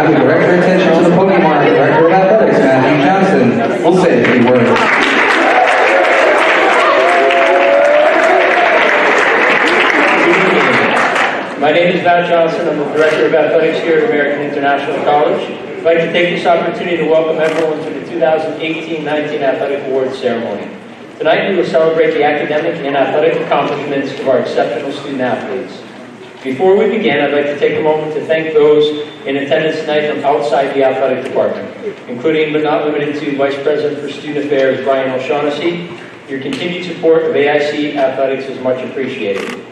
now we direct your attention to the podium, our Director of Athletics, Matthew Johnson, will say a few words. My name is Matt Johnson. I'm the Director of Athletics here at American International College. I'd like to take this opportunity to welcome everyone to the 2018-19 Athletic Awards ceremony. Tonight we will celebrate the academic and athletic accomplishments of our exceptional student athletes. Before we begin, I'd like to take a moment to thank those in attendance tonight from outside the athletic department, including but not limited to Vice President for Student Affairs Brian O'Shaughnessy. Your continued support of AIC athletics is much appreciated.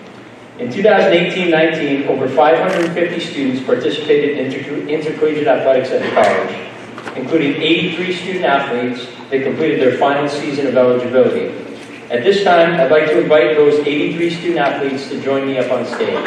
In 2018-19, over 550 students participated in intercollegiate athletics at the college, including 83 student athletes that completed their final season of eligibility. At this time, I'd like to invite those 83 student athletes to join me up on stage.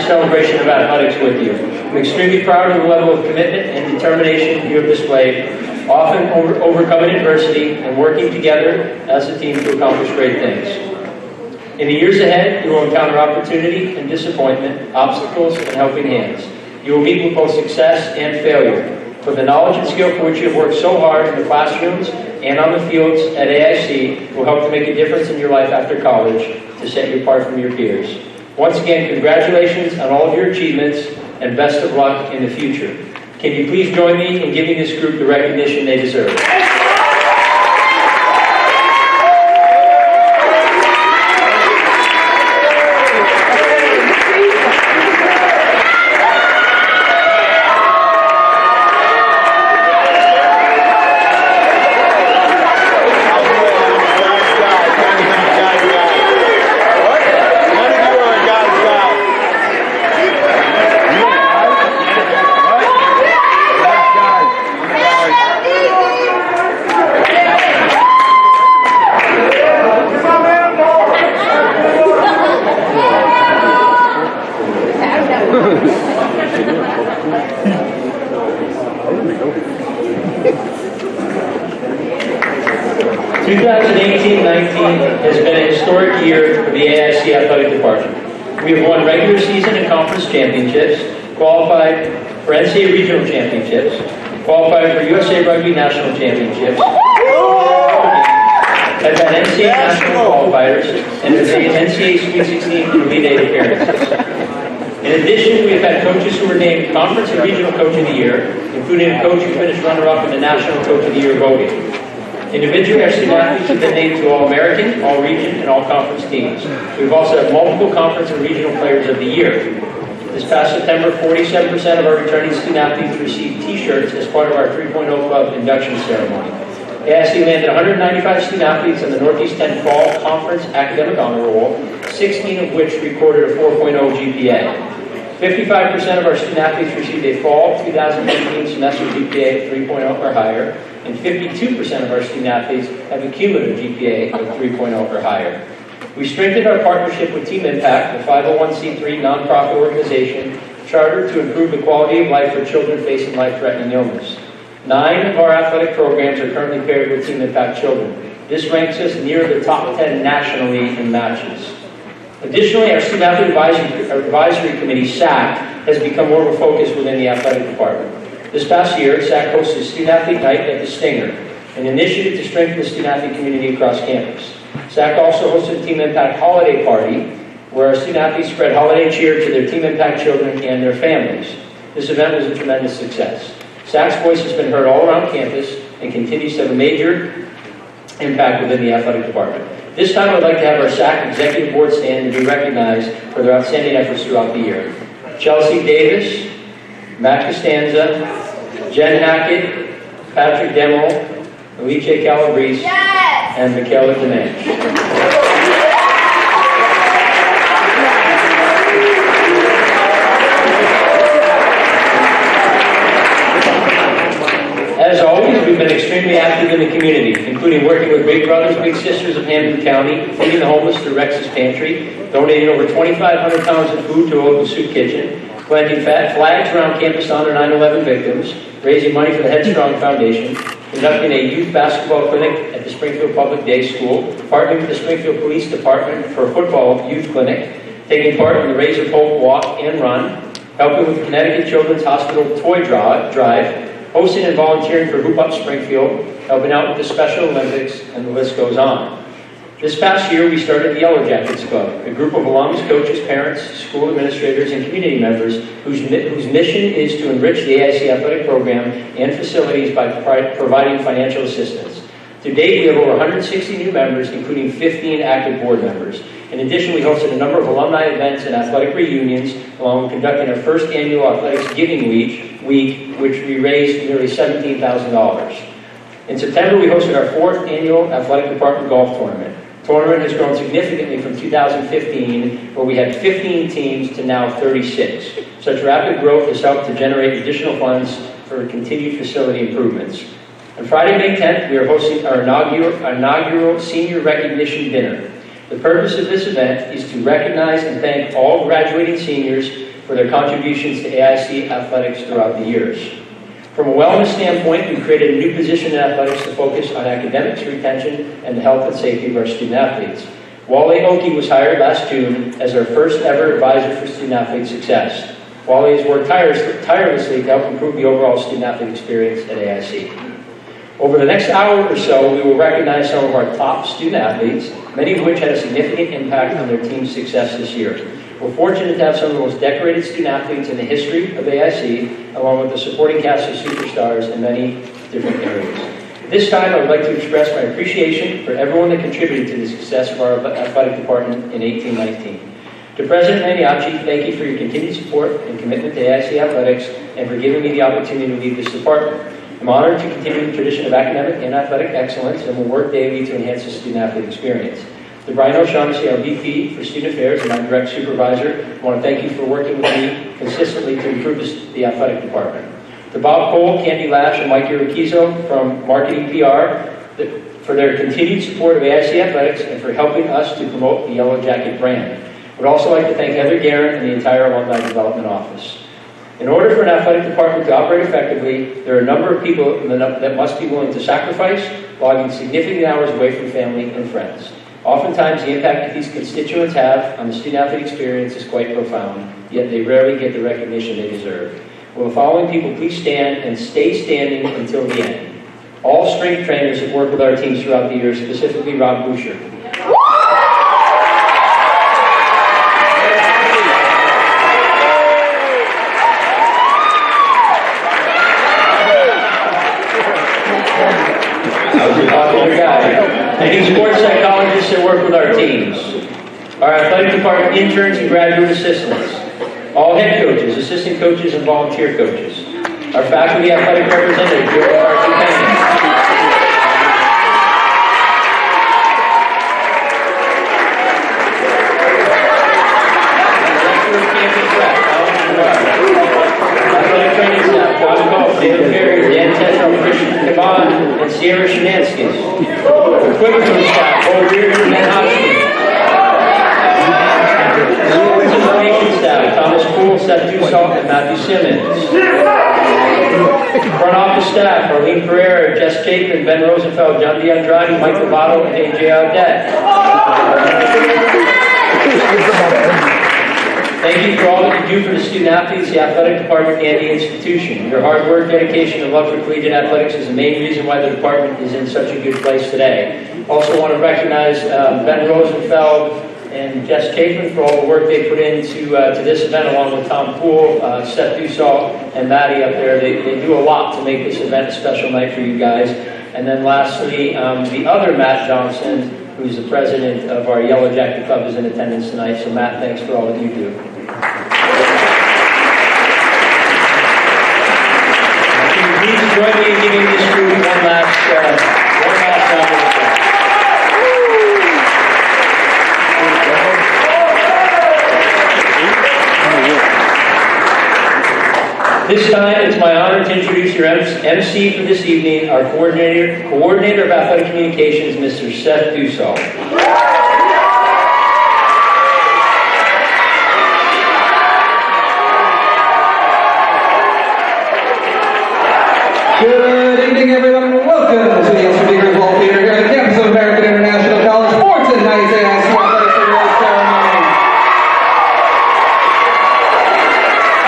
Celebration of athletics with you. I'm extremely proud of the level of commitment and determination you have displayed, often overcoming adversity and working together as a team to accomplish great things. In the years ahead, you will encounter opportunity and disappointment, obstacles and helping hands. You will meet with both success and failure. But the knowledge and skill for which you have worked so hard in the classrooms and on the fields at AIC will help to make a difference in your life after college to set you apart from your peers. Once again, congratulations on all of your achievements and best of luck in the future. Can you please join me in giving this group the recognition they deserve? 2018-19 has been a historic year for the AIC Athletic Department. We have won regular season and conference championships, qualified for NCAA regional championships, qualified for USA Rugby national championships, have had NCAA national qualifiers, and have made NCAA Sweet 16 and Elite 8 appearances. In addition, we have had coaches who were named Conference and Regional Coach of the Year, including a coach who finished runner-up in the National Coach of the Year voting. Individually, our student athletes have been named to All-American, All-Region, and All-Conference teams. We've also had multiple Conference and Regional Players of the Year. This past September, 47% of our returning student athletes received T-shirts as part of our 3.0 Club induction ceremony. AIC landed 195 student athletes in the Northeast 10 Fall Conference Academic Honor Roll, 16 of which recorded a 4.0 GPA. 55% of our student athletes received a Fall 2019 semester GPA of 3.0 or higher, and 52% of our student athletes have a cumulative GPA of 3.0 or higher. We strengthened our partnership with Team Impact, a 501c3 nonprofit organization chartered to improve the quality of life for children facing life-threatening illness. 9 of our athletic programs are currently paired with Team Impact children. This ranks us near the top 10 nationally in matches. Additionally, our Student Athlete Advisory Committee, SAC, has become more of a focus within the athletic department. This past year, SAC hosted Student Athlete Night at the Stinger, an initiative to strengthen the student athlete community across campus. SAC also hosted a Team Impact holiday party, where our student athletes spread holiday cheer to their Team Impact children and their families. This event was a tremendous success. SAC's voice has been heard all around campus and continues to have a major impact within the athletic department. This time I'd like to have our SAC Executive Board stand and be recognized for their outstanding efforts throughout the year. Chelsea Davis, Matt Costanza, Jen Hackett, Patrick Demmel, Alice Calabrese, and Michaela Demange. As always, we've been extremely active in the community, including working with Big Brothers Big Sisters of Hampden County, feeding the homeless through Rex's Pantry, donating over 2,500 pounds of food to a local soup kitchen, planting flags around campus to honor 9/11 victims, raising money for the Headstrong Foundation, conducting a youth basketball clinic at the Springfield Public Day School, partnering with the Springfield Police Department for a football youth clinic, taking part in the Raise of Hope walk and run, helping with the Connecticut Children's Hospital toy drive, hosting and volunteering for Hoop Up Springfield, helping out with the Special Olympics, and the list goes on. This past year, we started the Yellow Jackets Club, a group of alums, coaches, parents, school administrators, and community members whose mission is to enrich the AIC athletic program and facilities by providing financial assistance. To date, we have over 160 new members, including 15 active board members. In addition, we hosted a number of alumni events and athletic reunions, along with conducting our first annual Athletics Giving Week, which we raised nearly $17,000. In September, we hosted our 4th annual athletic department golf tournament. The tournament has grown significantly from 2015, where we had 15 teams, to now 36. Such rapid growth has helped to generate additional funds for continued facility improvements. On Friday, May 10th, we are hosting our inaugural Senior Recognition Dinner. The purpose of this event is to recognize and thank all graduating seniors for their contributions to AIC athletics throughout the years. From a wellness standpoint, we created a new position in athletics to focus on academics, retention, and the health and safety of our student athletes. Wale Oki was hired last June as our first ever advisor for student athlete success. Wale has worked tirelessly to help improve the overall student athlete experience at AIC. Over the next hour or so, we will recognize some of our top student athletes, many of which had a significant impact on their team's success this year. We're fortunate to have some of the most decorated student athletes in the history of AIC, along with the supporting cast of superstars in many different areas. At this time, I would like to express my appreciation for everyone that contributed to the success of our athletic department in 1819. To President Maniaci, thank you for your continued support and commitment to AIC athletics and for giving me the opportunity to lead this department. I'm honored to continue the tradition of academic and athletic excellence and will work daily to enhance the student-athlete experience. To Brian O'Shaughnessy, our VP for Student Affairs and my direct supervisor, I want to thank you for working with me consistently to improve the athletic department. To Bob Cole, Candy Lash, and Mike Iriquizo from Marketing PR for their continued support of AIC athletics and for helping us to promote the Yellow Jacket brand. I would also like to thank Heather Guerin and the entire Alumni Development Office. In order for an athletic department to operate effectively, there are a number of people that must be willing to sacrifice, logging significant hours away from family and friends. Oftentimes, the impact that these constituents have on the student-athlete experience is quite profound, yet they rarely get the recognition they deserve. Will the following people please stand and stay standing until the end? All strength trainers have worked with our teams throughout the years, specifically Rob Boucher. Any sports psychologists that work with our teams, our athletic department interns and graduate assistants, all head coaches, assistant coaches, and volunteer coaches, our faculty athletic representatives, Joe Archie athletic training staff, John Golf, David Perry, Dan Tetro, Christian Kaban, and Sierra Shanansky. Equipment room staff, Paul Reardon and Ben Hopkins. Information staff, Thomas Poole, Seth Dussault, and Matthew Simmons. Front office staff, Arlene Pereira, Jess Chapin, Ben Rosenfeld, John D. Andrade, Mike Lovato, and AJ Audette. Thank you for all that you do for the student athletes, the athletic department, and the institution. Your hard work, dedication, and love for collegiate athletics is the main reason why the department is in such a good place today. Also want to recognize Ben Rosenfeld and Jess Chapin for all the work they put into to this event, along with Tom Poole, Seth Dussault, and Maddie up there. They do a lot to make this event a special night for you guys. And then lastly, the other Matt Johnson, who's the president of our Yellow Jacket Club, is in attendance tonight. So Matt, thanks for all that you do. Please join me in giving this group one last round of applause. This time, it's my honor to introduce your MC for this evening, our coordinator of athletic communications, Mr. Seth Dussault. Good evening, everyone. Welcome to the SUV Griswold Theater here on the campus of American International College for tonight's AIC Athletic Award ceremony.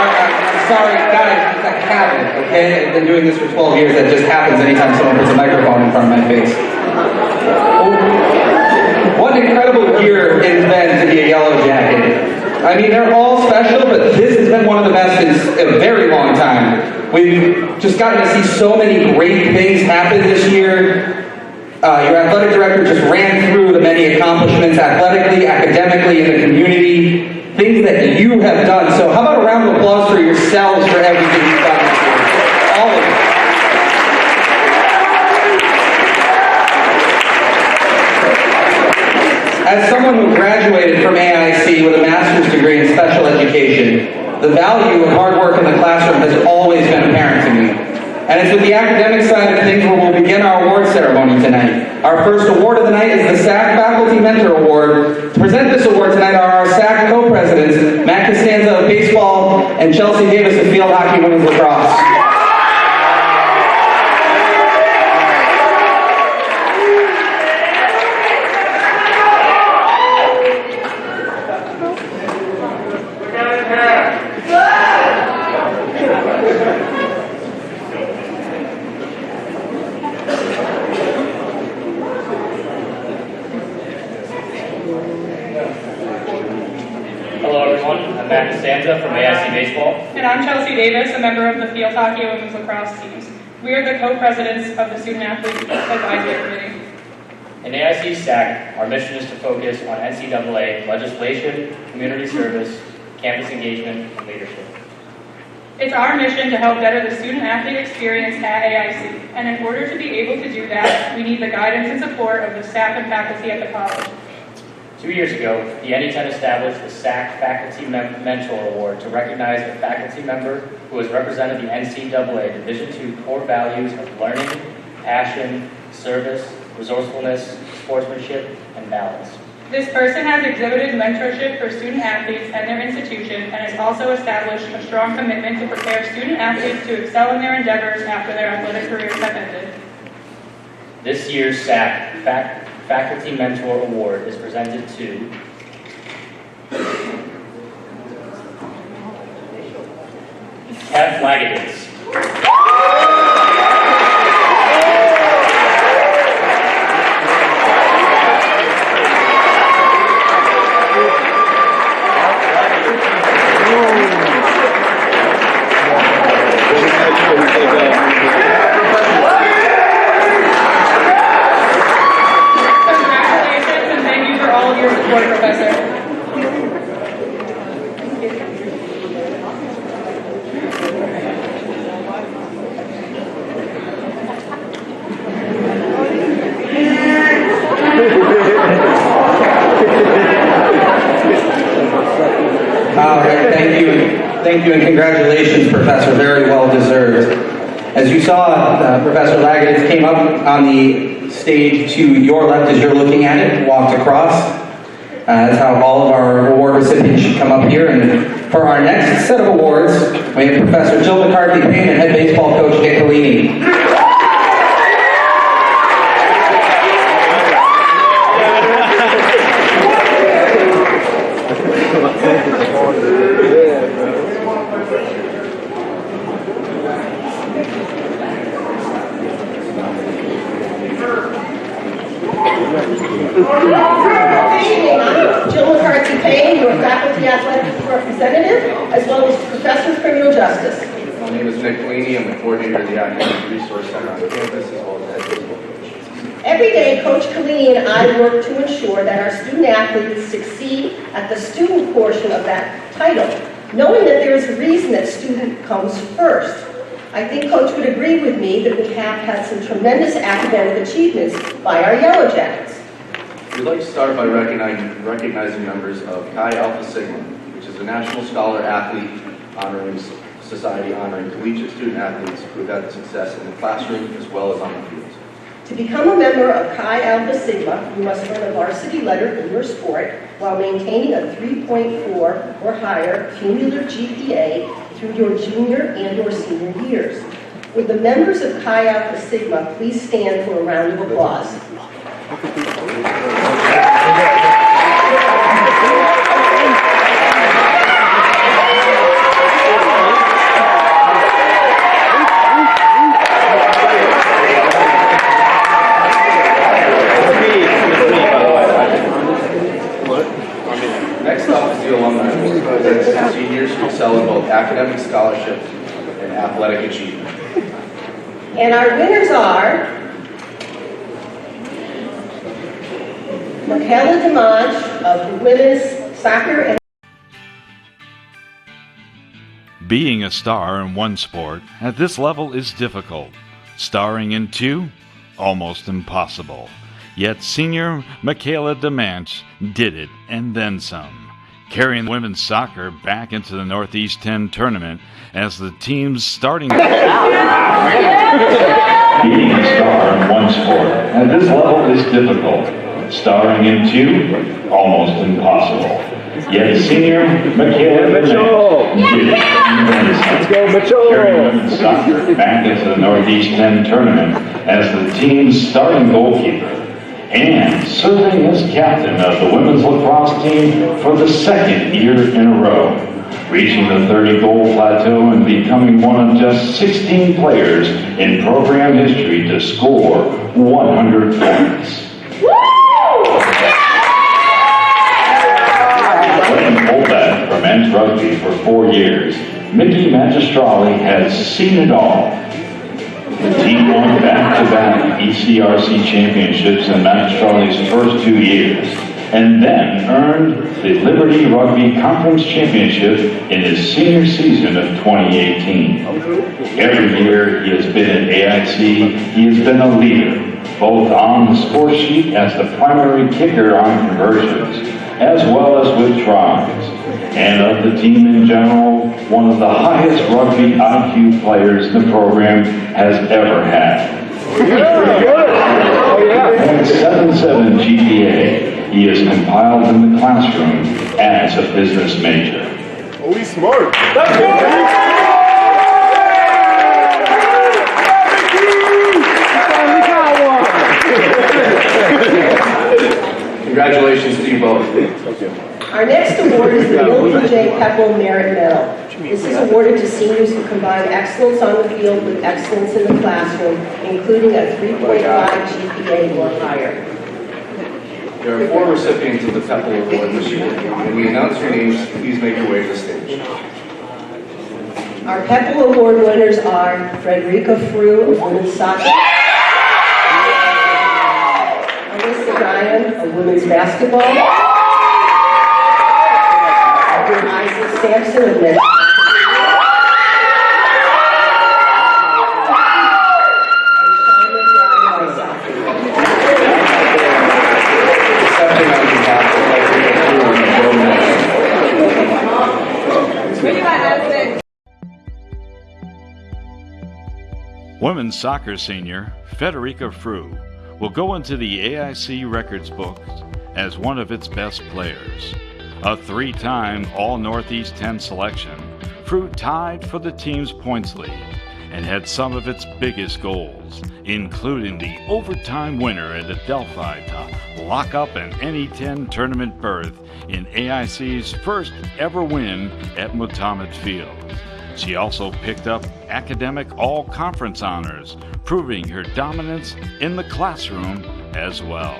I'm sorry, guys, it's a habit, okay? I've been doing this for 12 years. That just happens anytime someone puts a microphone in front of my face. What an incredible year it's been to be a Yellow Jacket. I mean, they're all special, but this has been one of the best in a very long time. We've just gotten to see so many great things happen this year. Your athletic director just ran through the many accomplishments athletically, academically, in the community, things that you have done. So how about a round of applause for yourselves for everything you've done this year? All of it. As someone who graduated from AIC with a master's degree in special education, the value of hard work in the classroom has always been apparent to me. And it's with the academic side of things where we'll begin our award ceremony tonight. Our first award of the night is the SAC Faculty Mentor Award. To present this award tonight are our SAC co-presidents, Matt Costanza of baseball and Chelsea Davis of field hockey women's lacrosse. From AIC Baseball. And I'm Chelsea Davis, a member of the field hockey and women's lacrosse teams. We are the co-presidents of the Student Athlete Advisory Committee. In AIC SAC, our mission is to focus on NCAA legislation, community service, campus engagement, and leadership. It's our mission to help better the student athlete experience at AIC, and in order to be able to do that, we need the guidance and support of the staff and faculty at the college. 2 years ago, the NE10 established the SAC Faculty Mentor Award to recognize a faculty member who has represented the NCAA Division II core values of learning, passion, service, resourcefulness, sportsmanship, and balance. This person has exhibited mentorship for student athletes and their institution and has also established a strong commitment to prepare student athletes to excel in their endeavors after their athletic careers have ended. This year's SAC Faculty Mentor Award is presented to Kev Lagadins. Congratulations and thank you for all of your support, Professor. All right, thank you, and congratulations, Professor. Very well deserved. As you saw, Professor Lagadins came up on the stage to your left as you're looking at it, walked across. That's how all of our award recipients should come up here. And for our next set of awards, we have Professor Jill McCarthy-Payne and head baseball coach Nick Collini. Jill McCarthy-Payne, your faculty athletic representative, as well as professor of criminal justice. My name is Nick Queenie. I'm the coordinator of the Academic Resource Center on campus, as well as head baseball coach. Every day, Coach Collini and I work to ensure that our student athletes succeed at the student portion of that title, knowing that there is a reason that student comes first. I think Coach would agree with me that we have had some tremendous academic achievements by our Yellow Jackets. We'd like to start by recognizing members of Chi Alpha Sigma, which is a national scholar athlete society honoring collegiate student athletes who have had success in the classroom as well as on the field. To become a member of Chi Alpha Sigma, you must earn a varsity letter in your sport while maintaining a 3.4 or higher cumulative GPA through your junior and or senior years. Would the members of Chi Alpha Sigma please stand for a round of applause? Next up is the alumni award. That's seniors who excel in both academic scholarship and athletic achievement. And our winners are Michaela DeMange of the women's soccer and Being a star in one sport at this level is difficult. Starring in two, almost impossible. Yet senior Michaela DeManche did it and then some, carrying women's soccer back into the Northeast 10 tournament as the team's starting. Being a star in one sport at this level is difficult. Starring in two, almost impossible. Yet senior Michaela DeManche did it and then some, carrying women's soccer back into the Northeast 10 tournament as the team's starting goalkeeper. And serving as captain of the women's lacrosse team for the second year in a row, reaching the 30-goal plateau and becoming one of just 16 players in program history to score 100 points. Playing fullback for men's rugby for 4 years, Mickey Magistrali has seen it all. The team won back-to-back ECRC championships in Magistrali's first 2 years, and then earned the Liberty Rugby Conference Championship in his senior season of 2018. Every year he has been at AIC, he has been a leader, both on the score sheet as the primary kicker on conversions, as well as with tries. And of the team in general, one of the highest rugby IQ players the program has ever had. At 7.7 GPA, he is compiled in the classroom as a business major. Oh, he's smart. Congratulations to you both. Our next award is the Milton J. Pepple Merit Medal. This is awarded to seniors who combine excellence on the field with excellence in the classroom, including a 3.5 GPA or higher. There are 4 recipients of the Pepple Award this year. When we announce your names, please make your way to the stage. Our Pepple Award winners are Frederica Frew of women's soccer, Alyssa Ryan of women's basketball, Isaac Sampson of men's Women's soccer senior Federica Frew will go into the AIC records books as one of its best players. A 3-time All-Northeast 10 selection, Frew tied for the team's points lead and had some of its biggest goals, including the overtime winner at Adelphi to lock up an NE10 tournament berth in AIC's first ever win at Mutamet Field. She also picked up academic all-conference honors, proving her dominance in the classroom as well.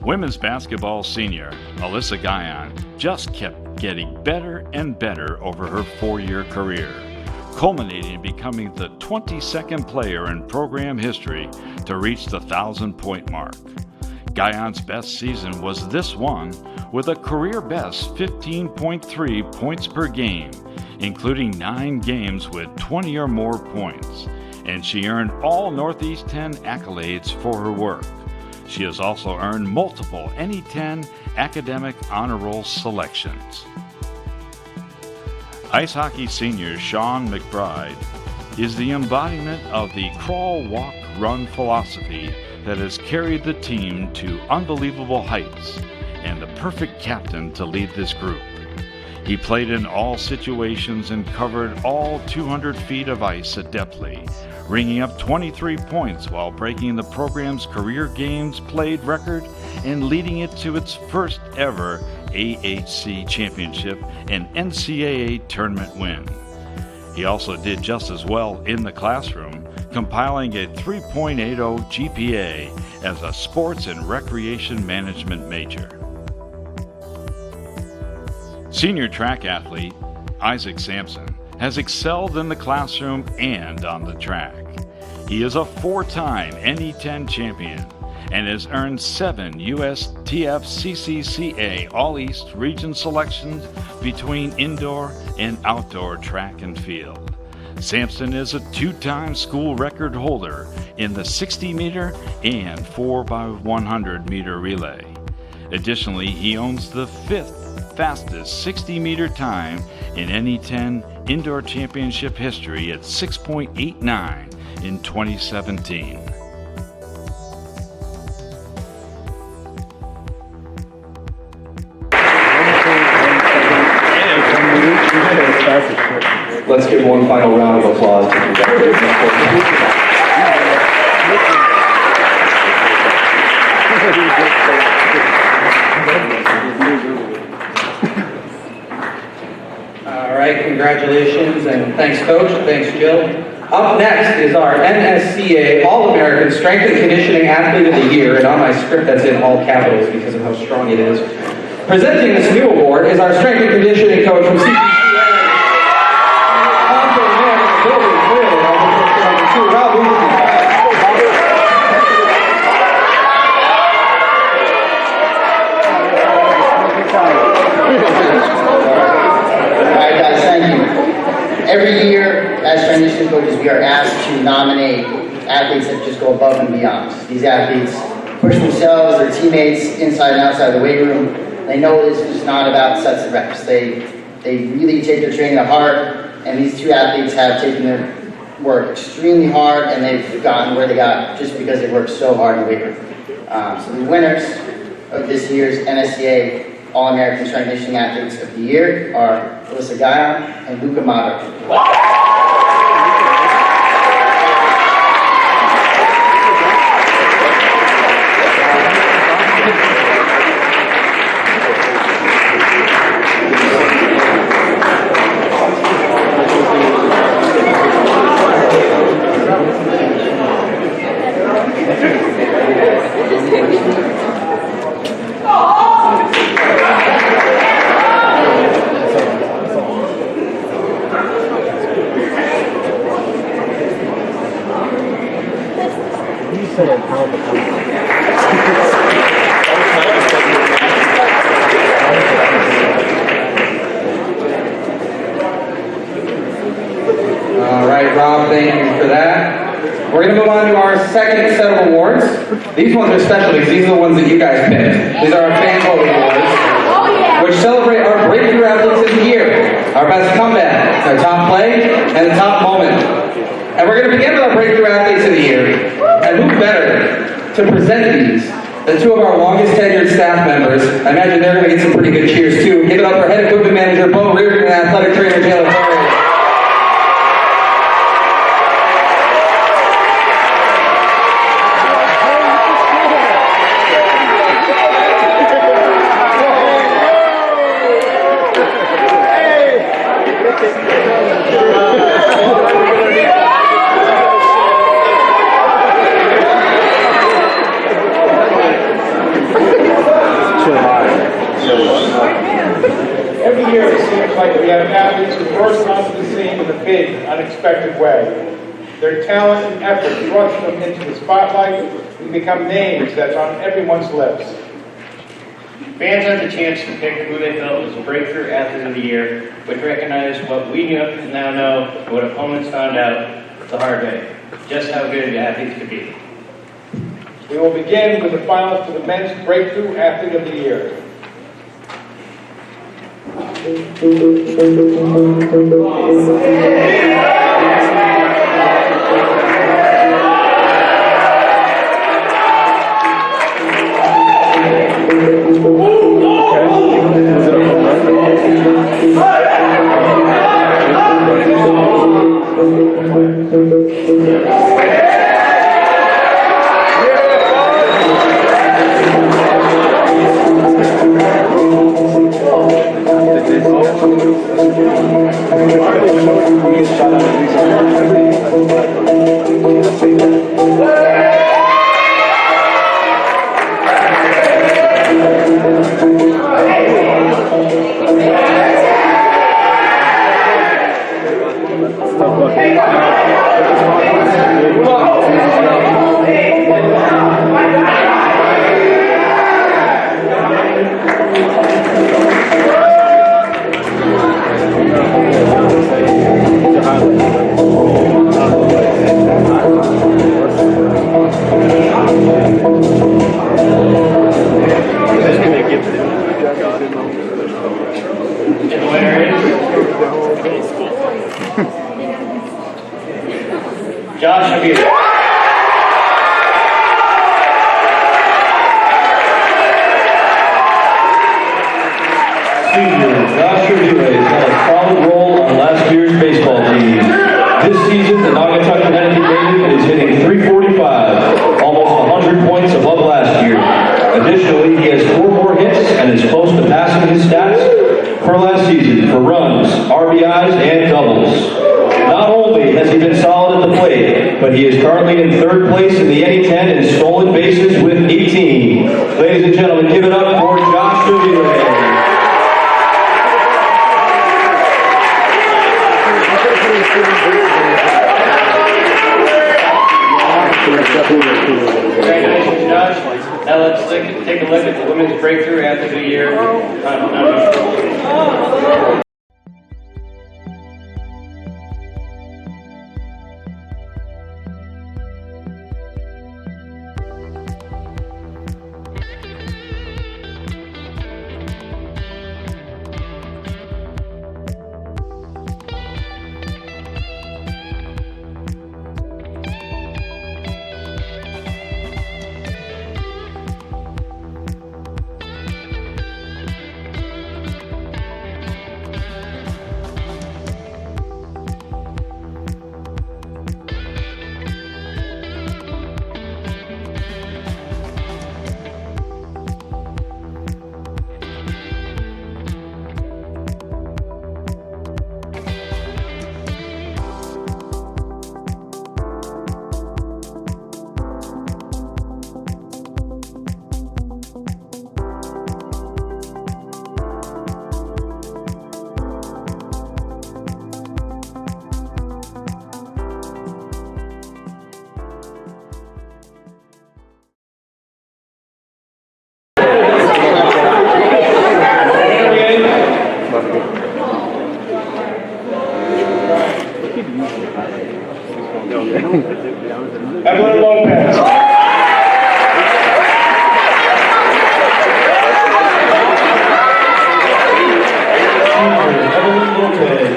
Women's basketball senior Alyssa Guyon just kept getting better and better over her 4-year career, culminating in becoming the 22nd player in program history to reach the 1,000-point mark. Guyon's best season was this one, with a career-best 15.3 points per game, including 9 games with 20 or more points, and she earned all Northeast 10 accolades for her work. She has also earned multiple NE10 academic honor roll selections. Ice hockey senior Sean McBride is the embodiment of the crawl, walk, run philosophy that has carried the team to unbelievable heights and the perfect captain to lead this group. He played in all situations and covered all 200 feet of ice adeptly, ringing up 23 points while breaking the program's career games played record and leading it to its first ever AIC championship and NCAA tournament win. He also did just as well in the classroom, compiling a 3.80 GPA as a sports and recreation management major. Senior track athlete Isaac Sampson has excelled in the classroom and on the track. He is a 4-time NE10 champion and has earned 7 USTF CCCA All-East region selections between indoor and outdoor track and field. Sampson is a 2-time school record holder in the 60-meter and 4x100-meter relay. Additionally, he owns the 5th fastest 60-meter time in NE10 indoor championship history at 6.89 in 2017. Let's give one final round of applause. All right, congratulations, and thanks, Coach. Thanks, Jill. Up next is our NSCA All-American Strength and Conditioning Athlete of the Year, and on my script that's in all capitals because of how strong it is. Presenting this new award is our Strength and Conditioning Coach from CPCA. Every year, as transition coaches, we are asked to nominate athletes that just go above and beyond. These athletes push themselves, their teammates, inside and outside the weight room. They know this is not about sets of reps. They really take their training to heart, and these 2 athletes have taken their work extremely hard, and they've gotten where they got just because they worked so hard in the weight room. So the winners of this year's NSCA All-American Strength and Conditioning Athletes of the Year are Alyssa Guyon and Luca Mato. All right, Rob, thank you for that. We're going to move on to our second set of awards. These ones are special because these are the ones that you guys picked. These are our fan voting awards, which celebrate our breakthrough athletes of the year, our best comeback, our top play, and the top moment. And we're going to begin with our breakthrough athletes of the year. And who better to present these than 2 of our longest tenured staff members? I imagine they're going to get some pretty good cheers too. Give it up for head equipment manager Bo Reardon and athletic trainer Taylor Torrey. Every year it seems like we have athletes who burst onto the scene in a big, unexpected way. Their talent and effort thrust them into the spotlight and become names that's on everyone's lips. Fans had the chance to pick who they felt was a breakthrough athlete of the year, which recognized what we now know and what opponents found out the hard way, just how good the athletes could be. We will begin with the finalists for the Men's Breakthrough Athlete of the Year. Evelyn Lopez.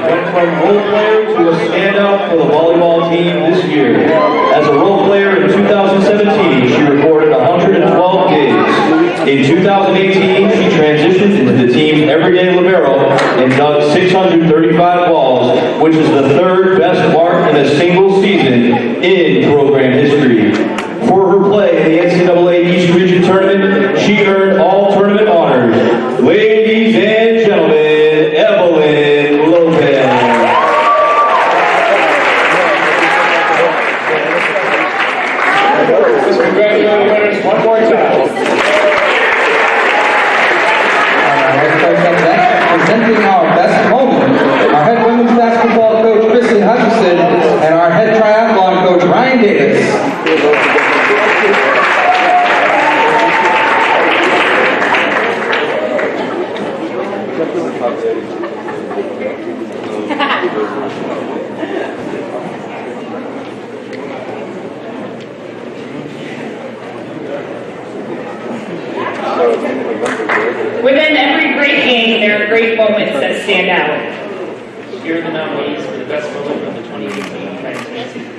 Went from role player to a standout for the volleyball team this year. As a role player in 2017, she recorded 112 games. In 2018, she transitioned into the team's everyday libero and dug 635 balls, which is the third best mark in a single season in program history. For her play in the NCAA East Region Tournament, she earned all tournament honors. Ladies and gentlemen, Evelyn Lopez. Let's congratulate the winners one more time. Presenting our Within every great game, there are great moments that stand out. Here are the nominees for the best moment of the 2018 President's season.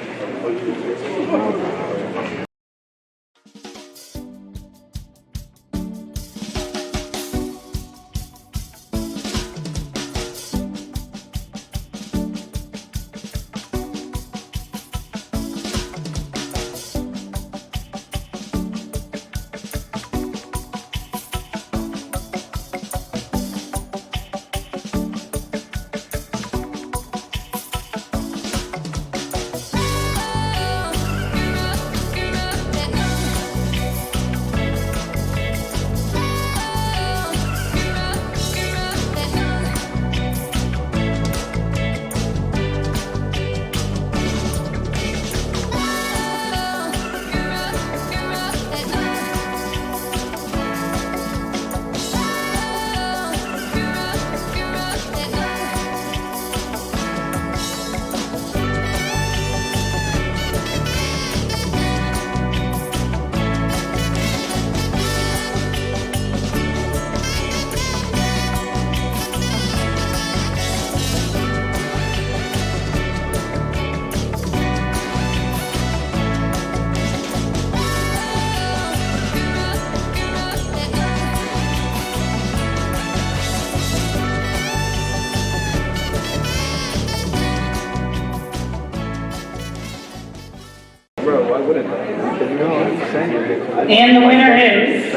And the winner is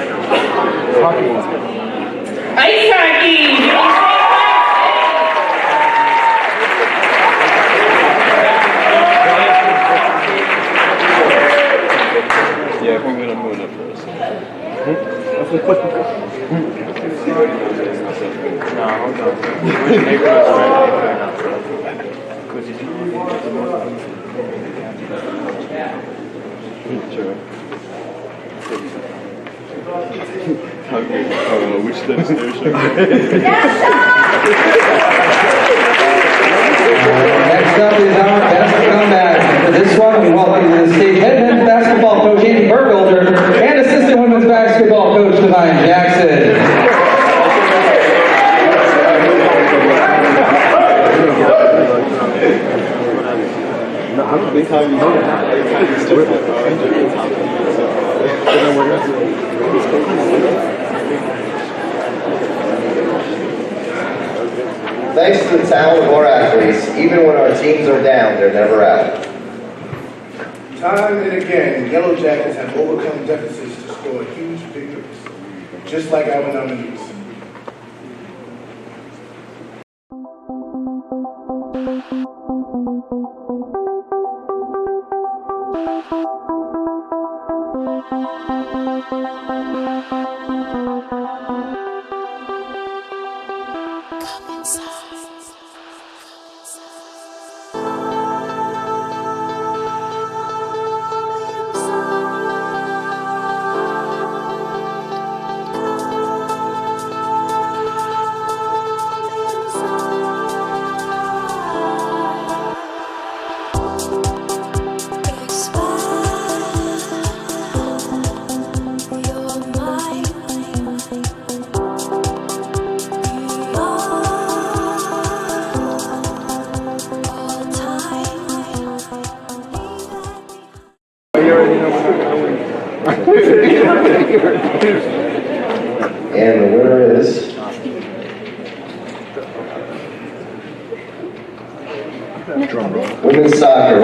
ice hockey. Yeah, I think we're going to move it first. No, hold on. Sure. Okay, which destination? Next up is our best comeback. For this one, we welcome to the stage head men's basketball coach Andy Burkholder and assistant women's basketball coach Divine Jackson. Thanks to the talent of our athletes, even when our teams are down, they're never out. Time and again, Yellow Jackets have overcome deficits to score huge victories, just like our nominees. And the winner is women's soccer.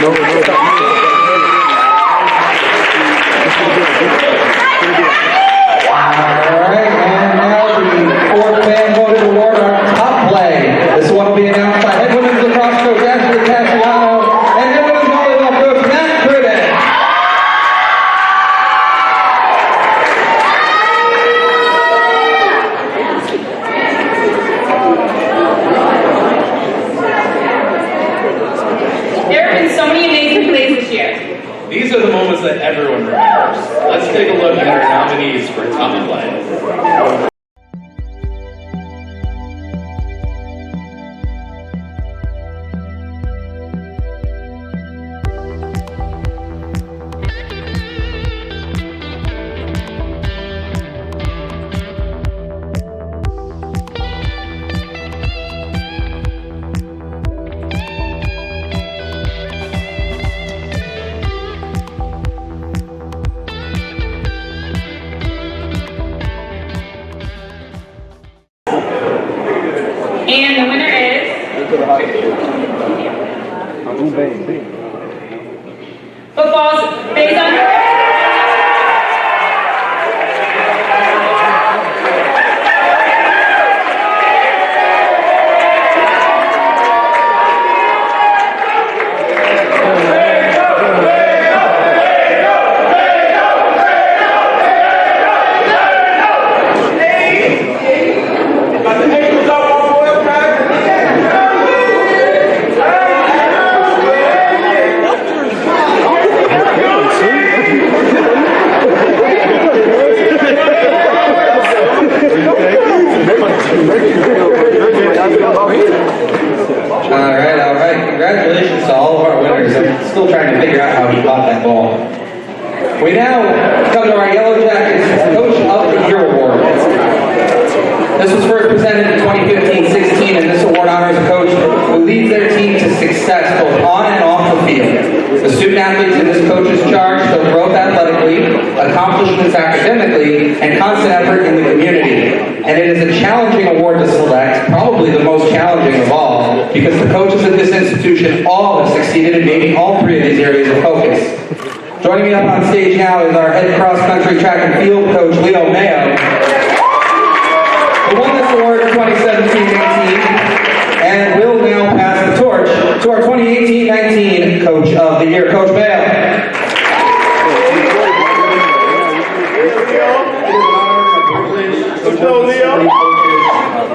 No. These are the moments that everyone remembers. Let's take a look at our nominees for top play. And the winner is football's based on All right. Congratulations to all of our winners. I'm still trying to figure out how he caught that ball. We now come to our Yellow Jackets Coach of the Year Award. This was first presented in 2015-16, and this award honors a coach who leads their team to success both on and off the field. The student athletes in this coach's charge show growth athletically, accomplishments academically, and constant effort in the community. And it is a challenging award to select, probably the most challenging of all, because the coaches at this institution all have succeeded in maybe all three of these areas of focus. Joining me up on stage now is our head cross-country track and field coach, Leo Mayo, who won this award in 2017-18, and will now pass the torch to our 2018-19 Coach of the Year, Coach Mayo.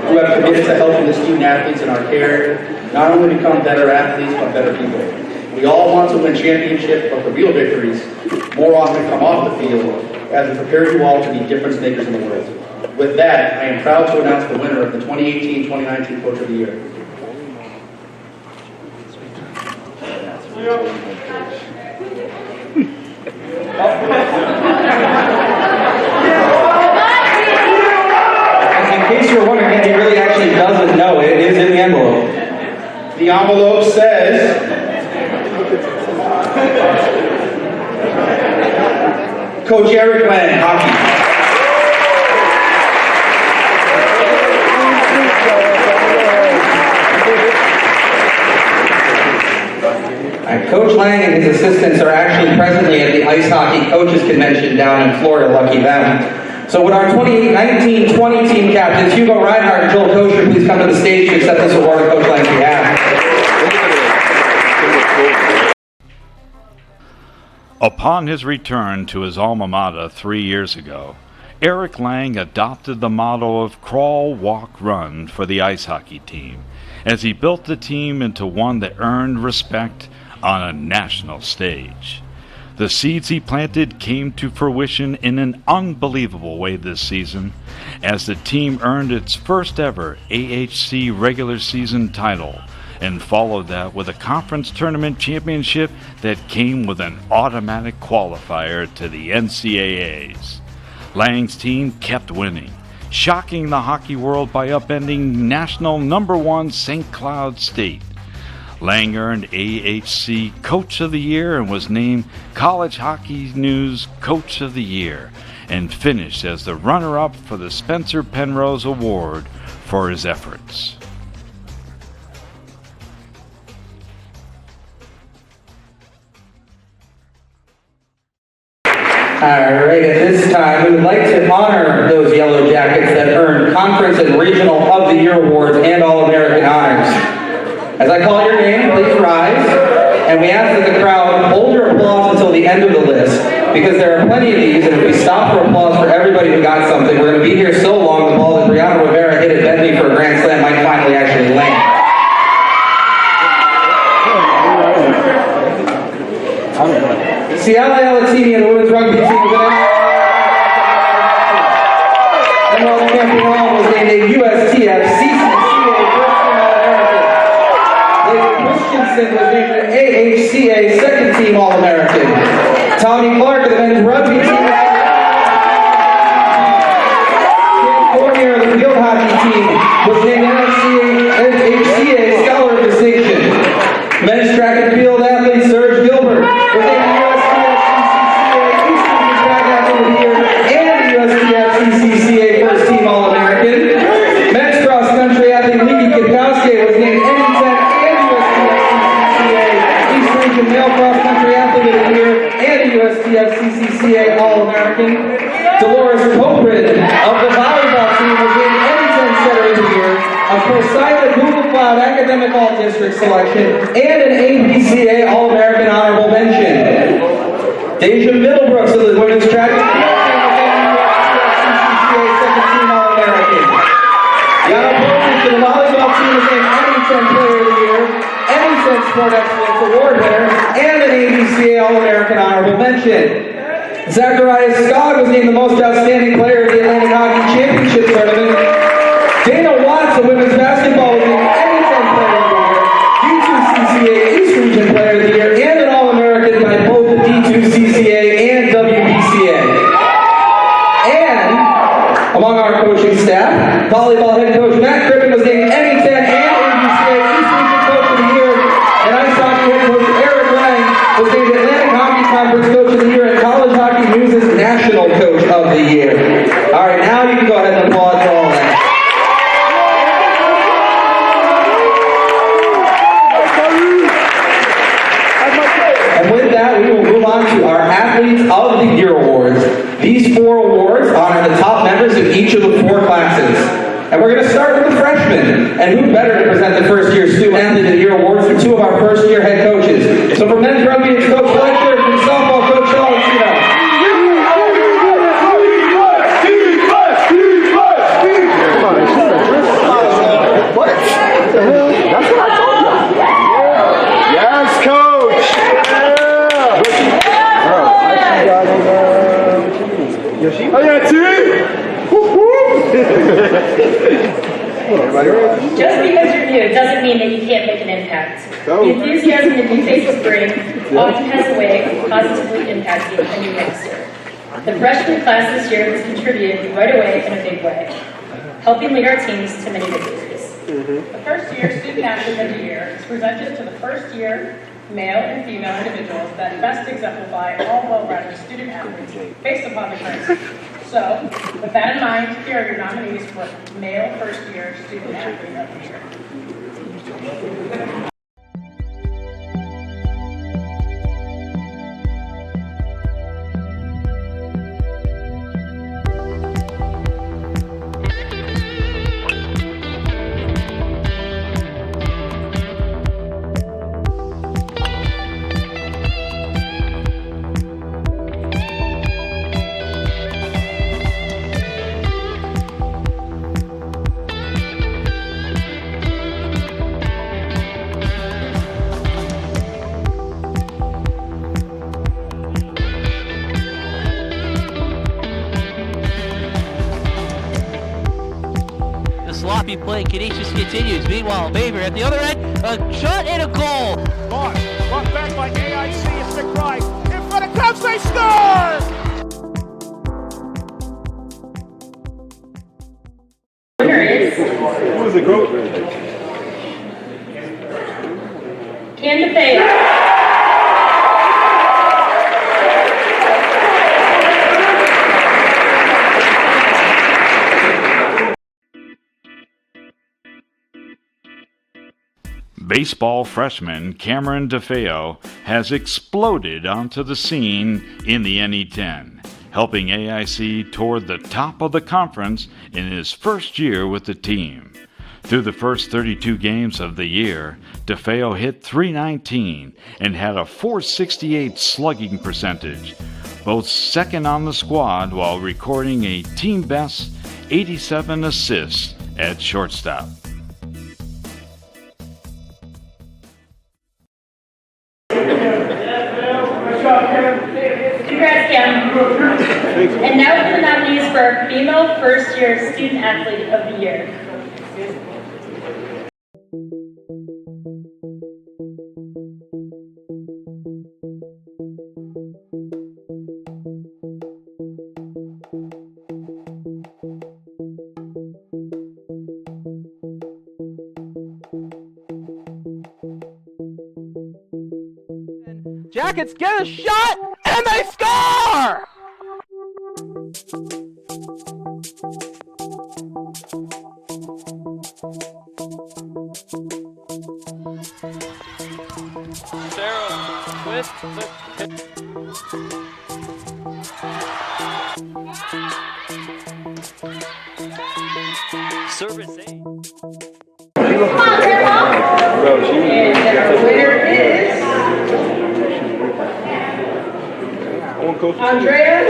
Who have committed to helping the student athletes in our care not only become better athletes, but better people. We all want to win championships, but the real victories more often come off the field as we prepare you all to be difference makers in the world. With that, I am proud to announce the winner of the 2018-2019 Coach of the Year. In case you're wondering, he really actually doesn't know. It is in the envelope. The envelope says, Coach Eric Lang, hockey. Coach Lang and his assistants are actually presently at the Ice Hockey Coaches Convention down in Florida, lucky them. So would our 2019-20 team captains, Hugo Reinhardt and Joel Kosher, please come to the stage to accept this award on Coach Lang's behalf. Upon his return to his alma mater 3 years ago, Eric Lang adopted the motto of crawl, walk, run for the ice hockey team, as he built the team into one that earned respect on a national stage. The seeds he planted came to fruition in an unbelievable way this season, as the team earned its first ever AIC regular season title, and followed that with a conference tournament championship that came with an automatic qualifier to the NCAAs. Lang's team kept winning, shocking the hockey world by upending national #1 St. Cloud State. Lang earned AIC Coach of the Year and was named College Hockey News Coach of the Year, and finished as the runner-up for the Spencer Penrose Award for his efforts. All right, at this time, we would like to honor those Yellow Jackets that earned Conference and Regional of the Year awards and All-American honors. As I call your name, please rise, and we ask that the crowd hold your applause until the end of the list, because there are plenty of these, and if we stop for applause for everybody who got something, we're going to be here so long the ball that Brianna Rivera hit at Bentley for a grand slam might finally actually land. Ciala Alatini and the women's rugby team was named Emerald Campion was named a USTF CCCA First Team All-American. Blake Christensen was named an AHCA Second Team All-American. Tommy Clark of the men's rugby team. Kim Fournier of the field hockey team was named NHCA Scholar of Distinction. Men's track and field athlete Serge Gilbert was named the USTF CCCA East Region Track Athlete of the Year and the USTF CCCA First Team All-American. Men's cross country athlete Leaky Kipkowski was named NE10 and USTF CCCA East Region Male Cross Country Athlete of the Year and the USTF CCCA All-American. Dolores Coprid of the volleyball team was named NE10 Setter of the Year, a Forsyth Google Cloud Academic All-District Selection, and an APCA All-American Honorable Mention. Deja Middlebrooks of the women's track and field team was named CCCA Second Team All-American. Yana Bowles of the volleyball team was named NE10 Player of the Year, NE10 Sport Excellence Award winner, and an APCA All-American Honorable Mention. Zacharias Scott was named the most outstanding player of the Atlantic Hockey Championship Tournament. Dana Watts of women's basketball was named NE10 Player of the Year, D2CCA East Region Player of the Year, and an All-American by both the D2CCA and WBCA. And among our coaching staff, volleyball head coach Matt Crippen was named NE10 and ABCA East Region Coach of the Year, and ice hockey head coach Eric Lang was named Atlantic Hockey Conference Coach of the Year and College Hockey News' National Coach of the Year. All right, now you can go ahead and applaud for all that. And with that, we will move on to our Athletes of the Year awards. These 4 awards honor the top members of each of the 4 classes. And we're going to start with the freshmen. And who better to present the first year Student Athlete of the Year awards than 2 of our first year head coaches. So for men's rugby, it's Coach Fletcher, and for softball, Coach Shaw. Just because you're new doesn't mean that you can't make an impact. The enthusiasm that new faces bring often has a way of positively impacting a new youngster. The freshman class this year has contributed right away in a big way, helping lead our teams to many victories. The first year Student Athlete of the Year is presented to the first year male and female individuals that best exemplify all well-rounded student athletes based upon the current season. So, with that in mind, here are your nominees for Male First Year Student Athlete of the Year. Sloppy play, Canisius continues. Meanwhile, Baver at the other end, a shot and a goal. Brought back by AIC and McBride. In front of Cubs, they score! Winner is Who was the coach? Candefeo. Baseball freshman Cameron DeFeo has exploded onto the scene in the NE10, helping AIC toward the top of the conference in his first year with the team. Through the first 32 games of the year, DeFeo hit .319 and had a .468 slugging percentage, both second on the squad while recording a team-best 87 assists at shortstop. Congrats, Cam. And now for the nominees for our Female First Year Student Athlete of the Year. Jackets get a shot and they score! Sarah with Service A. Come on, Grandma. And our winner is Andrea.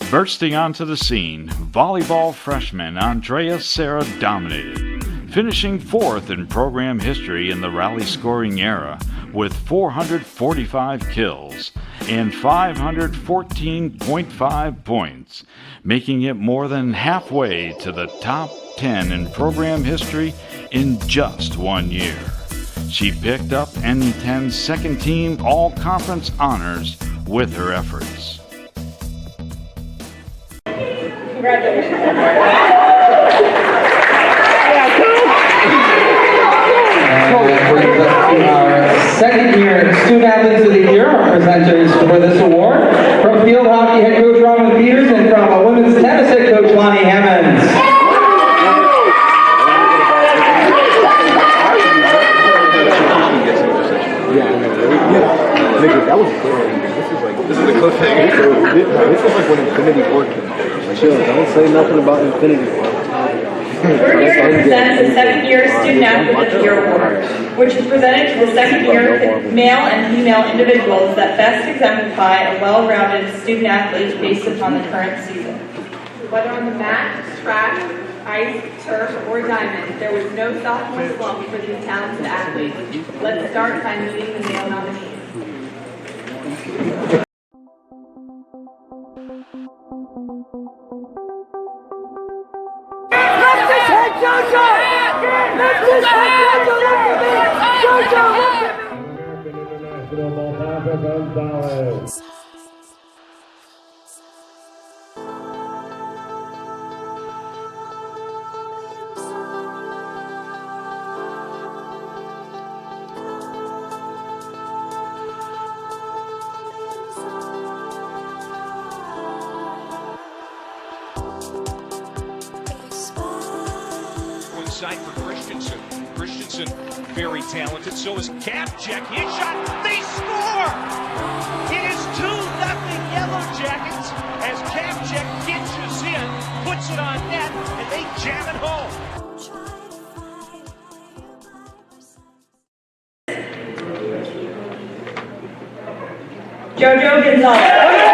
Bursting onto the scene, volleyball freshman Andrea Serra dominated, finishing fourth in program history in the rally scoring era with 445 kills and 514.5 points, making it more than halfway to the top 10 in program history in just 1 year. She picked up NE10's second team all-conference honors with her efforts. Congratulations. That brings us to our second year Student Athletes of the Year. Our presenters for this award from field hockey head coach Robin Peters and from women's tennis head coach Lonnie Hammonds. That was this is a cliffhanger. This is like when Infinity War came out. Chill, don't say nothing about Infinity War. We're here to present the second year Student Athlete of the Year Award, which is presented to the second year male and female individuals that best exemplify a well-rounded student athlete based upon the current season. Whether on the mat, track, ice, turf, or diamond, there was no sophomore slump for these talented athletes. Let's start by meeting the male nominees. Side for Christensen. Christensen, very talented. So is Kapchek. His shot. They score! It is 2-0 Yellow Jackets as Kapchek ditches in, puts it on net, and they jam it home. Jojo Gonzalez.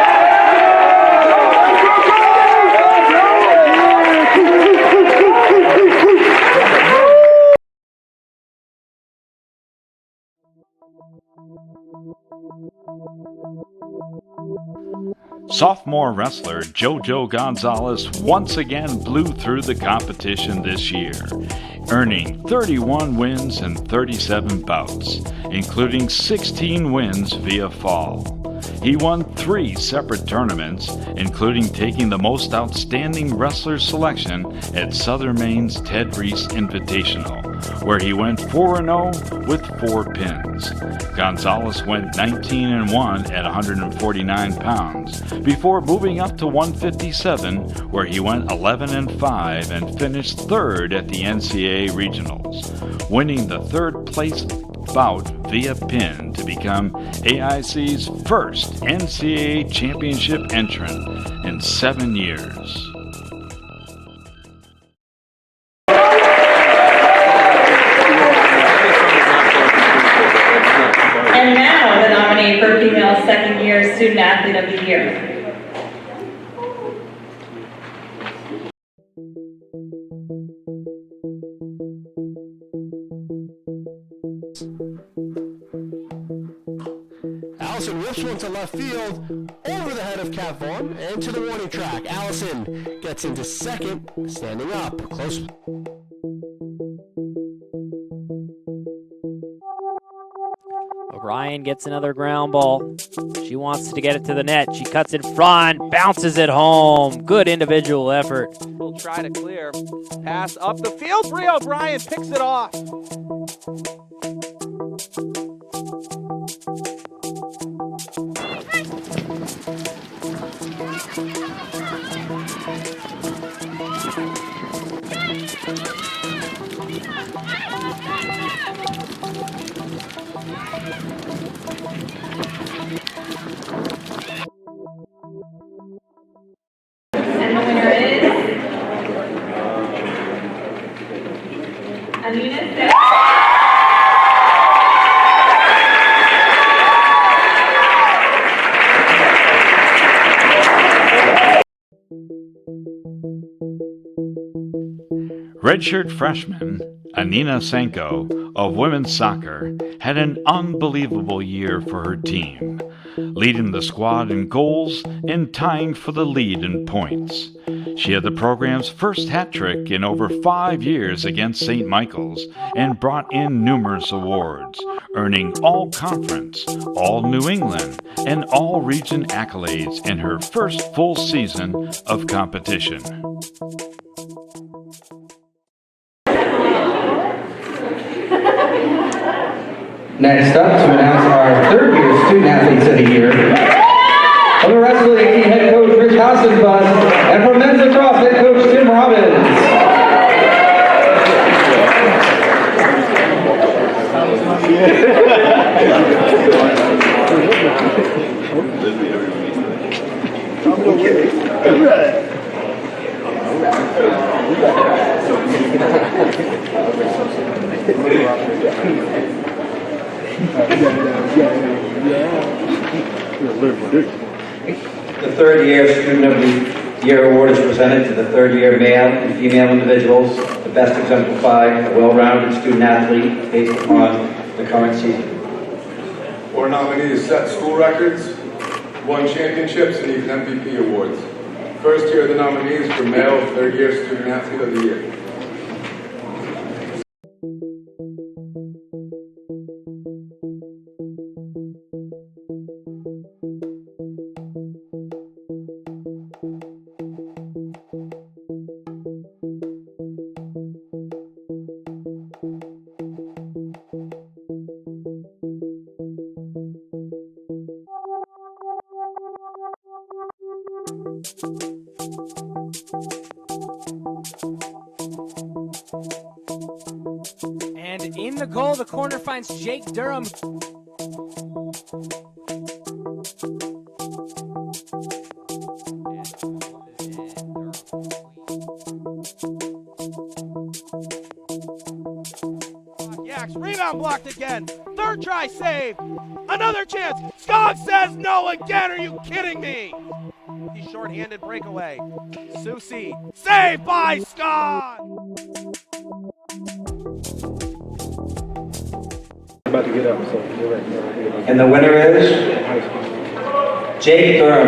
Sophomore wrestler JoJo Gonzalez once again blew through the competition this year, earning 31 wins in 37 bouts, including 16 wins via fall. He won 3 separate tournaments, including taking the Most Outstanding Wrestler selection at Southern Maine's Ted Reese Invitational, where he went 4-0 with 4 pins. Gonzalez went 19-1 at 149 pounds, before moving up to 157, where he went 11-5 and finished 3rd at the NCAA Regionals, winning the 3rd place bout via pin to become AIC's first NCAA championship entrant in 7 years. And now the nominee for second-year Student Athlete of the Year. Allison whips one to left field, over the head of Cat Vaughn, and to the warning track. Allison gets into second, standing up, close. O'Brien gets another ground ball. She wants to get it to the net. She cuts in front, bounces it home. Good individual effort. We'll try to clear. Pass up the field. Bree O'Brien picks it off. And the winner is Anina. Redshirt freshman Anina Sanko of women's soccer had an unbelievable year for her team, leading the squad in goals and tying for the lead in points. She had the program's first hat trick in over 5 years against St. Michael's and brought in numerous awards, earning all conference, all New England, and all region accolades in her first full season of competition. Next up, to announce our third-year Student Athletes of the Year, from the wrestling team, head coach Rich Hassenfuss, and from men's lacrosse, head coach Tim Robbins. The third-year Student of the Year award is presented to the third-year male and female individuals that best exemplify a well-rounded student athlete based upon the current season. Our nominees set school records, won championships, and even MVP awards. First year of the nominees for male third-year Student Athlete of the Year. And in the goal, the corner finds Jake Durham. Yaks, rebound blocked again. Third try save. Another chance. Skog says no again. Are you kidding me? He's short-handed breakaway. Susie, saved by Skog. About to get up, so you're right. And the winner is Jake Durham.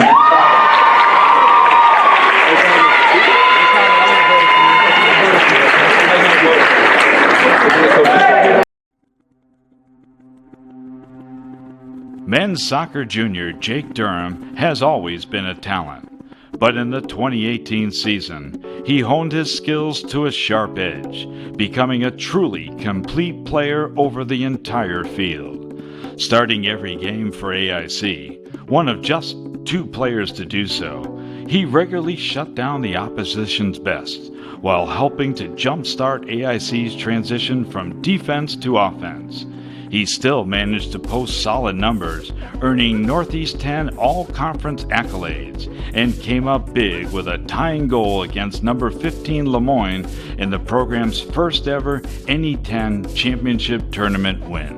Men's soccer junior Jake Durham has always been a talent, but in the 2018 season, he honed his skills to a sharp edge, becoming a truly complete player over the entire field. Starting every game for AIC, one of just 2 players to do so, he regularly shut down the opposition's best, while helping to jumpstart AIC's transition from defense to offense. He still managed to post solid numbers, earning Northeast 10 all-conference accolades, and came up big with a tying goal against number 15 Lemoyne in the program's first ever NE10 championship tournament win.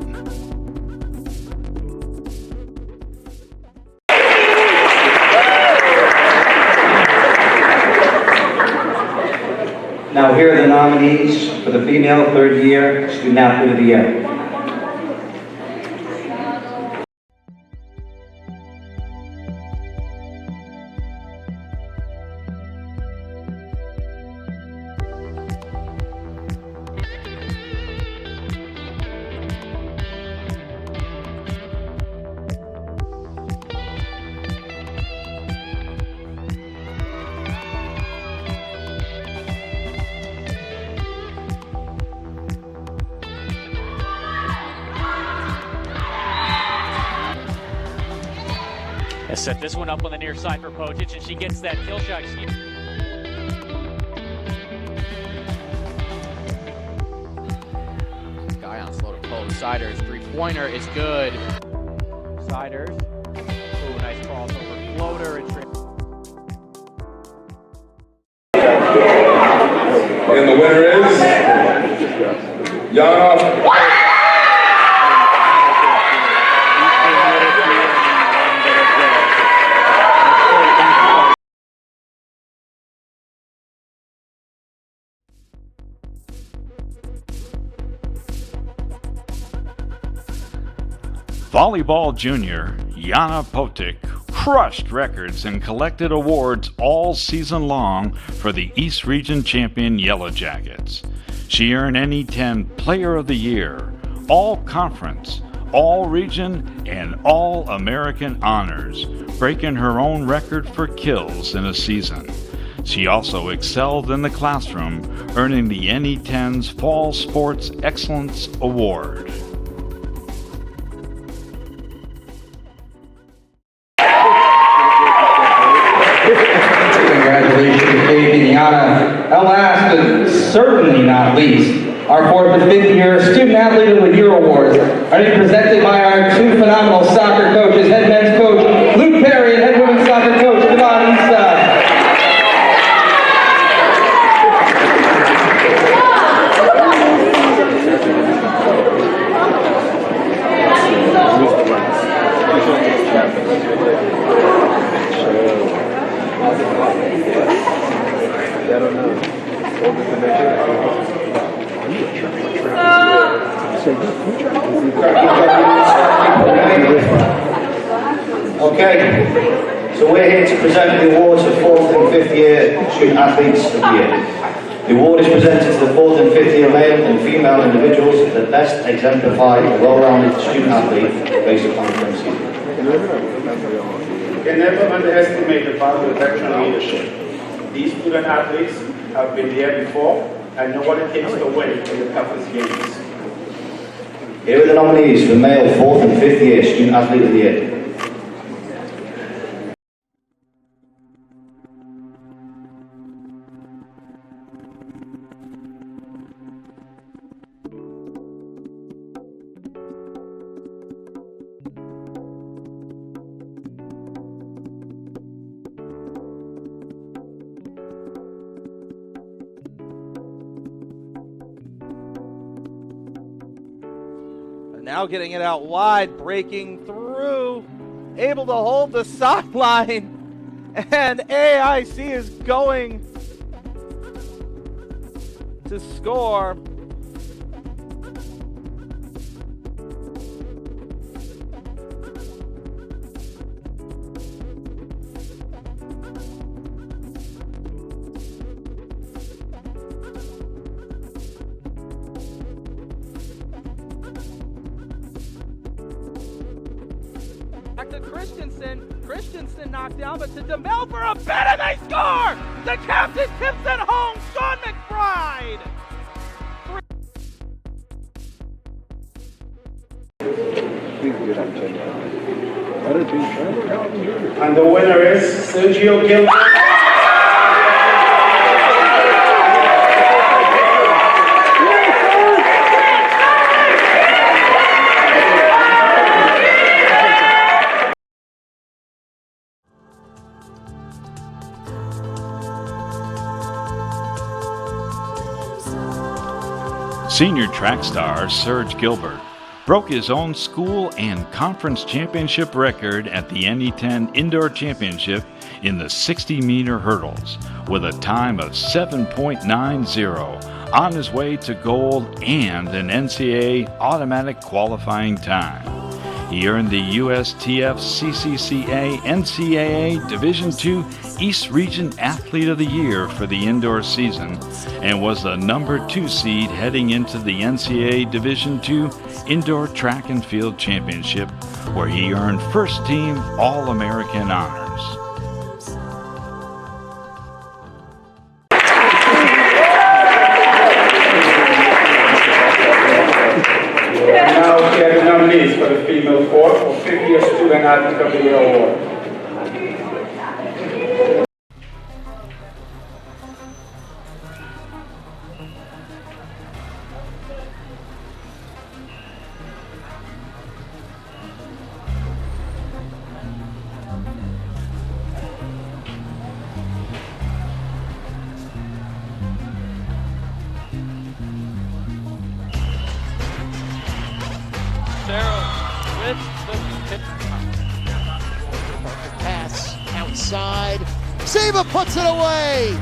Now here are the nominees for the female third-year Student Athlete of the Year. Has set this one up on the near side for Pojic, and she gets that kill shot. Guy on slow to post. Siders, three-pointer is good. Siders. Ooh, nice crossover floater. And the winner is Yana. Volleyball junior Yana Potic crushed records and collected awards all season long for the East Region champion Yellow Jackets. She earned NE10 Player of the Year, All Conference, All Region, and All American honors, breaking her own record for kills in a season. She also excelled in the classroom, earning the NE10's Fall Sports Excellence Award. Congratulations, Dave and Yana. And last but certainly not least, our 4th and 5th year Student Athlete of the Year Awards are being presented by our two phenomenal soccer coaches, head men's coach Luke Perry and head women's soccer coach Devon Eastside. Okay, so we're here to present the awards for 4th and 5th year Student Athletes of the Year. The award is presented to the 4th and 5th year male and female individuals that best exemplify a well-rounded student athlete based upon the current season. You can never underestimate the power of veteran leadership. These student athletes have been there before and know what it takes to win in the toughest games. Here are the nominees for male 4th and 5th year Student Athlete of the Year. Now getting it out wide, breaking through, able to hold the sideline, and AIC is going to score. Back to Christensen. Christensen knocked down, but to DeMel for a bit, and they score! The captain tips it home, Sean McBride! And the winner is Sergio Gilbert. Senior track star Serge Gilbert broke his own school and conference championship record at the NE10 Indoor Championship in the 60-meter hurdles with a time of 7.90 on his way to gold and an NCAA automatic qualifying time. He earned the USTF CCCA NCAA Division II East Region Athlete of the Year for the indoor season and was the number 2 seed heading into the NCAA Division II Indoor Track and Field Championship, where he earned first team All-American honors. Now here are the nominees for the female court for 50th Student Athlete of the Year Award. Pass outside. Seva puts it away.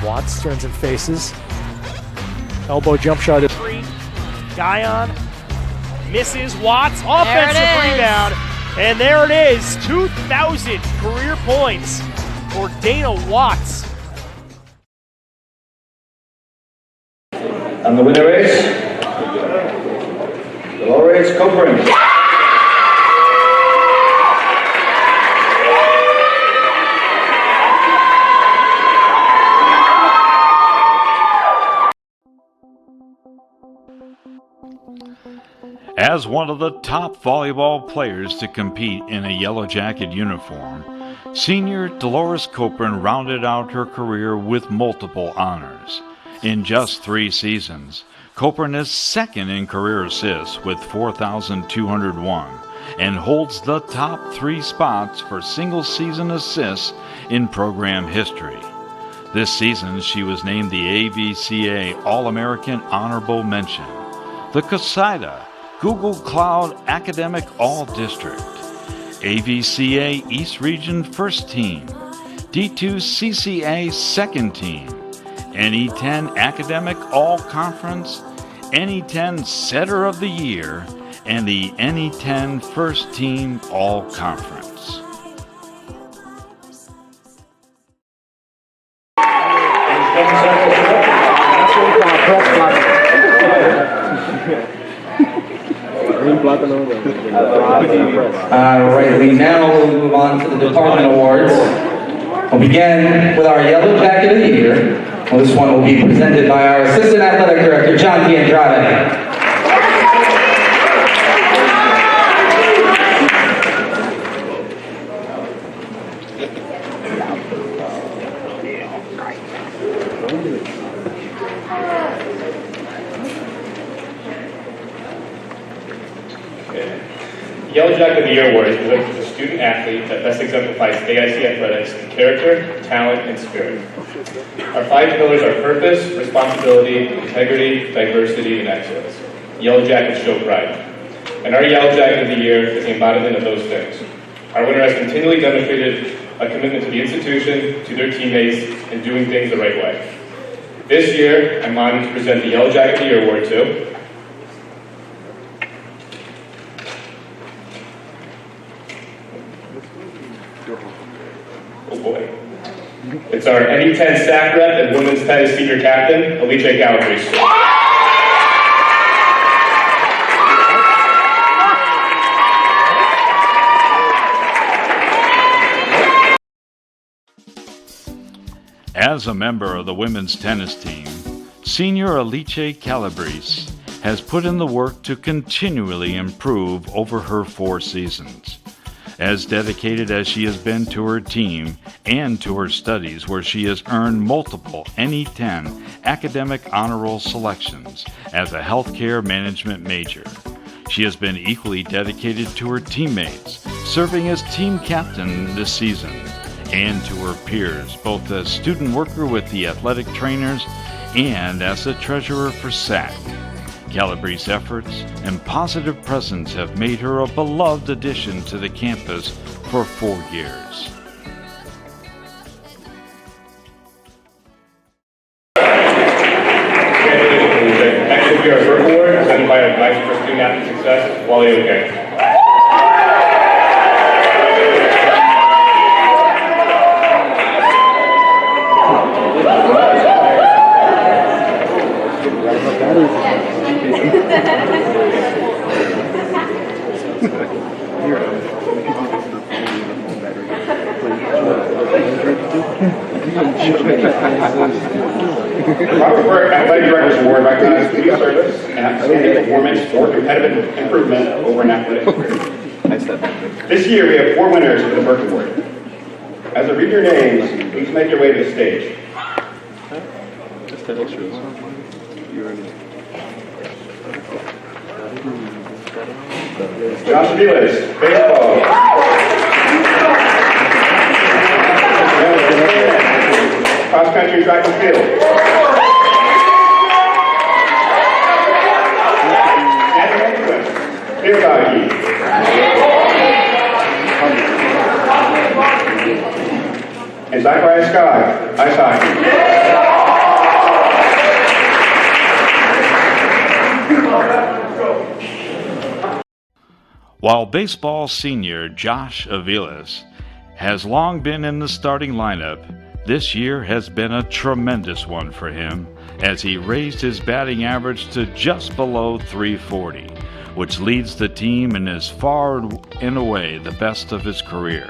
Watts turns and faces. Elbow jump shot. Guyon misses. Watts offensive rebound. And there it is. 2,000 career points for Dana Watts. And the winner is Dolores Copeland. As one of the top volleyball players to compete in a Yellow Jacket uniform, senior Dolores Copeland rounded out her career with multiple honors. In just 3 seasons, Copeland is second in career assists with 4,201 and holds the top 3 spots for single-season assists in program history. This season, she was named the AVCA All-American Honorable Mention, the CASIDA Google Cloud Academic All-District, AVCA East Region First Team, D2 CCA Second Team, NE10 Academic All-Conference, NE10 Setter of the Year, and the NE10 First Team All-Conference. Alright, we now move on to the department awards. We'll begin with our Yellow Jacket of the Year. Well, this one will be presented by our Assistant Athletic Director, John D'Andrade. The Yellow Jacket of the Year Award is presented to the student athlete that best exemplifies AIC athletics in character, talent, and spirit. Our 5 pillars are purpose, responsibility, integrity, diversity, and excellence. Yellow Jackets show pride. And our Yellow Jacket of the Year is the embodiment of those things. Our winner has continually demonstrated a commitment to the institution, to their teammates, and doing things the right way. This year, I'm honored to present the Yellow Jacket of the Year Award to oh boy. It's our NE10 staff rep and women's tennis senior captain, Alice Gallagher. As a member of the women's tennis team, senior Alice Calabrese has put in the work to continually improve over her 4 seasons. As dedicated as she has been to her team and to her studies, where she has earned multiple NE10 academic honor roll selections as a healthcare management major. She has been equally dedicated to her teammates, serving as team captain this season, and to her peers, both as student worker with the athletic trainers and as the treasurer for SAC. Calabrese's efforts and positive presence have made her a beloved addition to the campus for 4 years. Next will be our Burke Award, presented by our Advisor for Student Athlete Success, Wally O'Kay. Robert Burke Athletic Directors Award recognizes community service and outstanding performance or competitive improvement over an athletic career. This year we have 4 winners for the Burke Award. As I read your names, please make your way to the stage. Josh Aviles, baseball. Cross country, track and field. Andrew Henderson, field hockey. And Zachariah Scott, ice hockey. While baseball senior Josh Aviles has long been in the starting lineup, this year has been a tremendous one for him as he raised his batting average to just below .340, which leads the team and is far and away the best of his career.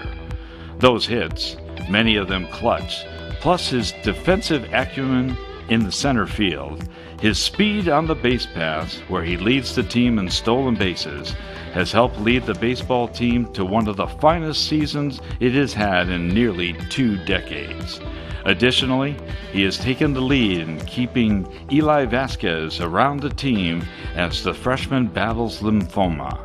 Those hits, many of them clutch, plus his defensive acumen in the center field, his speed on the base paths, where he leads the team in stolen bases, has helped lead the baseball team to one of the finest seasons it has had in nearly 2 decades. Additionally, he has taken the lead in keeping Eli Vasquez around the team as the freshman battles lymphoma.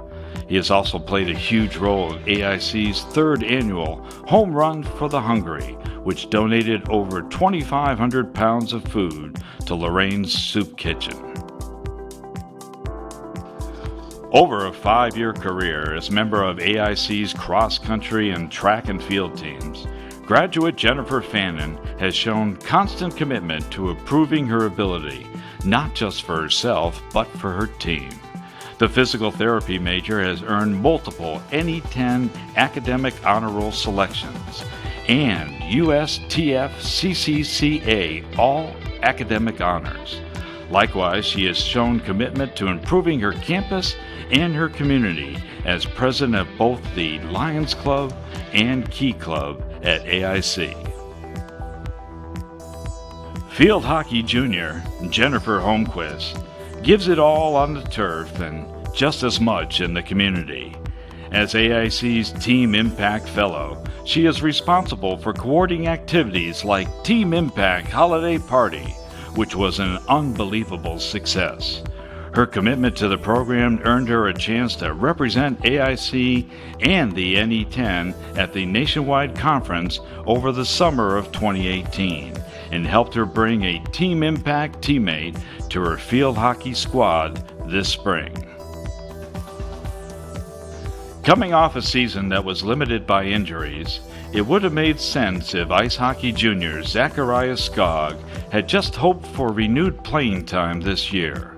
He has also played a huge role in AIC's 3rd annual Home Run for the Hungry, which donated over 2,500 pounds of food to Lorraine's Soup Kitchen. Over a 5-year career as member of AIC's cross-country and track and field teams, graduate Jennifer Fannin has shown constant commitment to improving her ability, not just for herself, but for her team. The physical therapy major has earned multiple NE10 academic honor roll selections and USTF CCCA all academic honors. Likewise, she has shown commitment to improving her campus and her community as president of both the Lions Club and Key Club at AIC. Field hockey junior Jennifer Holmquist gives it all on the turf and just as much in the community. As AIC's Team Impact Fellow, she is responsible for coordinating activities like Team Impact Holiday Party, which was an unbelievable success. Her commitment to the program earned her a chance to represent AIC and the NE10 at the nationwide conference over the summer of 2018 and helped her bring a Team Impact teammate to her field hockey squad this spring. Coming off a season that was limited by injuries, it would have made sense if ice hockey junior Zachariah Skog had just hoped for renewed playing time this year.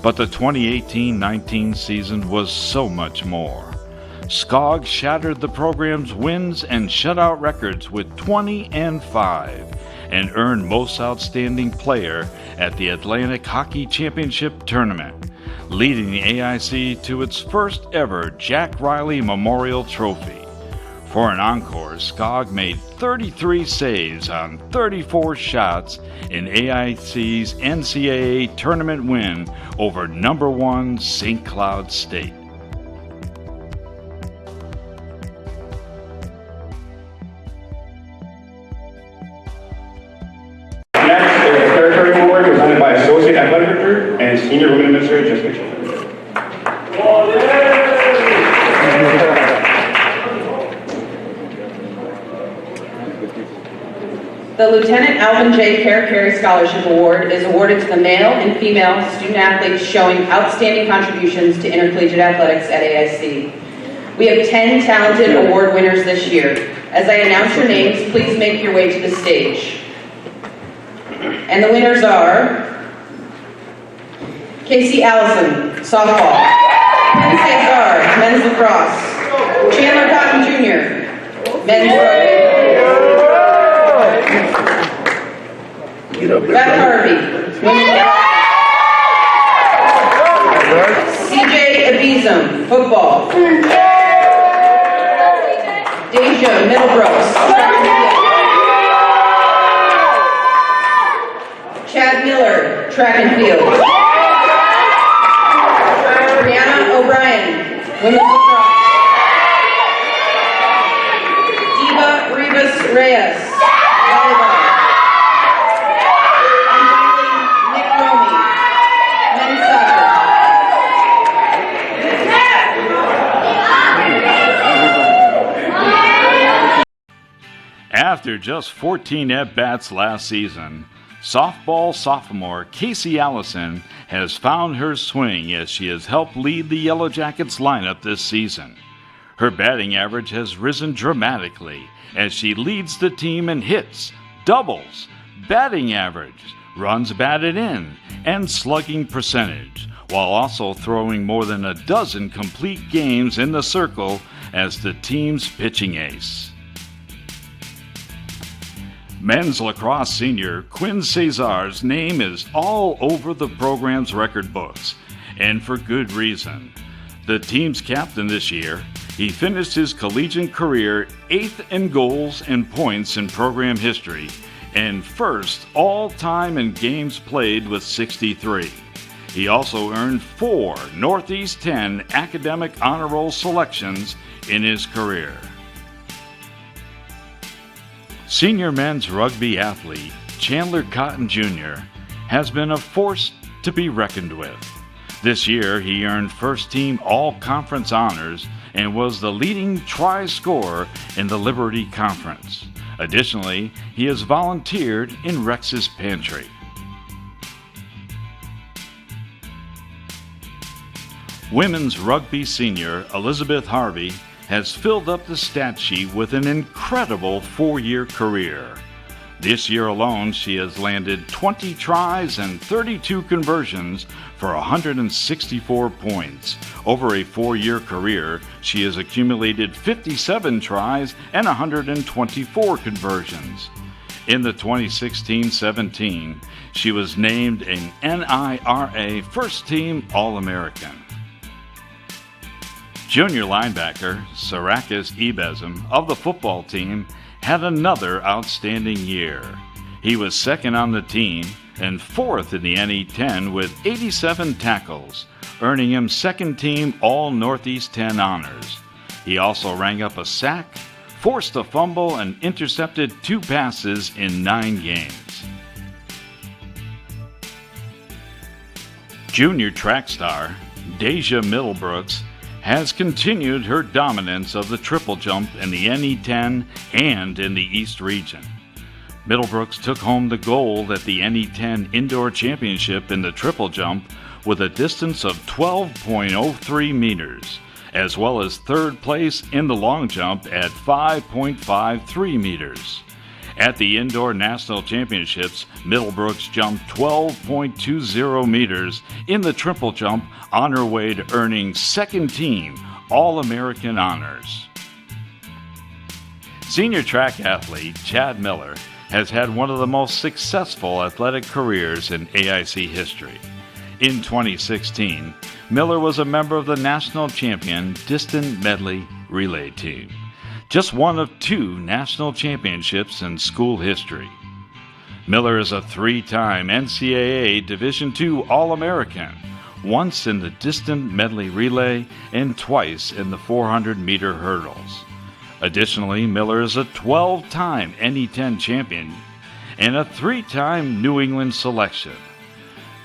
But the 2018-19 season was so much more. Skog shattered the program's wins and shutout records with 20-5 and earned Most Outstanding Player at the Atlantic Hockey Championship Tournament, leading the AIC to its first ever Jack Riley Memorial Trophy. For an encore, Skog made 33 saves on 34 shots in AIC's NCAA tournament win over number 1 St. Cloud State. Next is the Territory Award presented by Associate Athletic Director and Senior Women Administrator Jessica Children. Lieutenant Alvin J. Carey Scholarship Award is awarded to the male and female student athletes showing outstanding contributions to intercollegiate athletics at AIC. We have 10 talented award winners this year. As I announce your names, please make your way to the stage. And the winners are Casey Allison, softball. Quinn Cesar, men's lacrosse. Chandler Cotton Jr., men's rugby. Beth Harvey, women's lacrosse. CJ Abizum, football. Deja Middlebrooks, track and field. Chad Miller, track and field. Brianna O'Brien, women's lacrosse. Diva Rivas Reyes, volleyball. And finally, Nick Romy, men's soccer. After just 14 at-bats last season, softball sophomore Casey Allison has found her swing as she has helped lead the Yellow Jackets lineup this season. Her batting average has risen dramatically as she leads the team in hits, doubles, batting average, runs batted in, and slugging percentage, while also throwing more than a dozen complete games in the circle as the team's pitching ace. Men's lacrosse senior Quinn Cesar's name is all over the program's record books, and for good reason. The team's captain this year, he finished his collegiate career 8th in goals and points in program history, and first all-time in games played with 63. He also earned 4 Northeast 10 academic honor roll selections in his career. Senior men's rugby athlete Chandler Cotton Jr. has been a force to be reckoned with. This year, he earned first-team all-conference honors and was the leading try scorer in the Liberty Conference. Additionally, he has volunteered in Rex's Pantry. Women's rugby senior Elizabeth Harvey has filled up the stat sheet with an incredible 4-year career. This year alone, she has landed 20 tries and 32 conversions for 164 points. Over a 4-year career, she has accumulated 57 tries and 124 conversions. In the 2016-17, she was named an NIRA First Team All-American. Junior linebacker Sarakis Ebezim of the football team had another outstanding year. He was second on the team and 4th in the NE10 with 87 tackles, earning him second team All Northeast 10 honors. He also rang up a sack, forced a fumble, and intercepted 2 passes in 9 games. Junior track star Deja Middlebrooks has continued her dominance of the triple jump in the NE10 and in the East region. Middlebrooks took home the gold at the NE10 Indoor Championship in the triple jump with a distance of 12.03 meters, as well as third place in the long jump at 5.53 meters. At the Indoor National Championships, Middlebrooks jumped 12.20 meters in the triple jump on her way to earning second team All-American honors. Senior track athlete Chad Miller has had one of the most successful athletic careers in AIC history. In 2016, Miller was a member of the national champion distant medley relay team, just one of 2 national championships in school history. Miller is a 3-time NCAA Division II All-American, once in the distant medley relay and twice in the 400-meter hurdles. Additionally, Miller is a 12-time NE10 champion and a 3-time New England selection.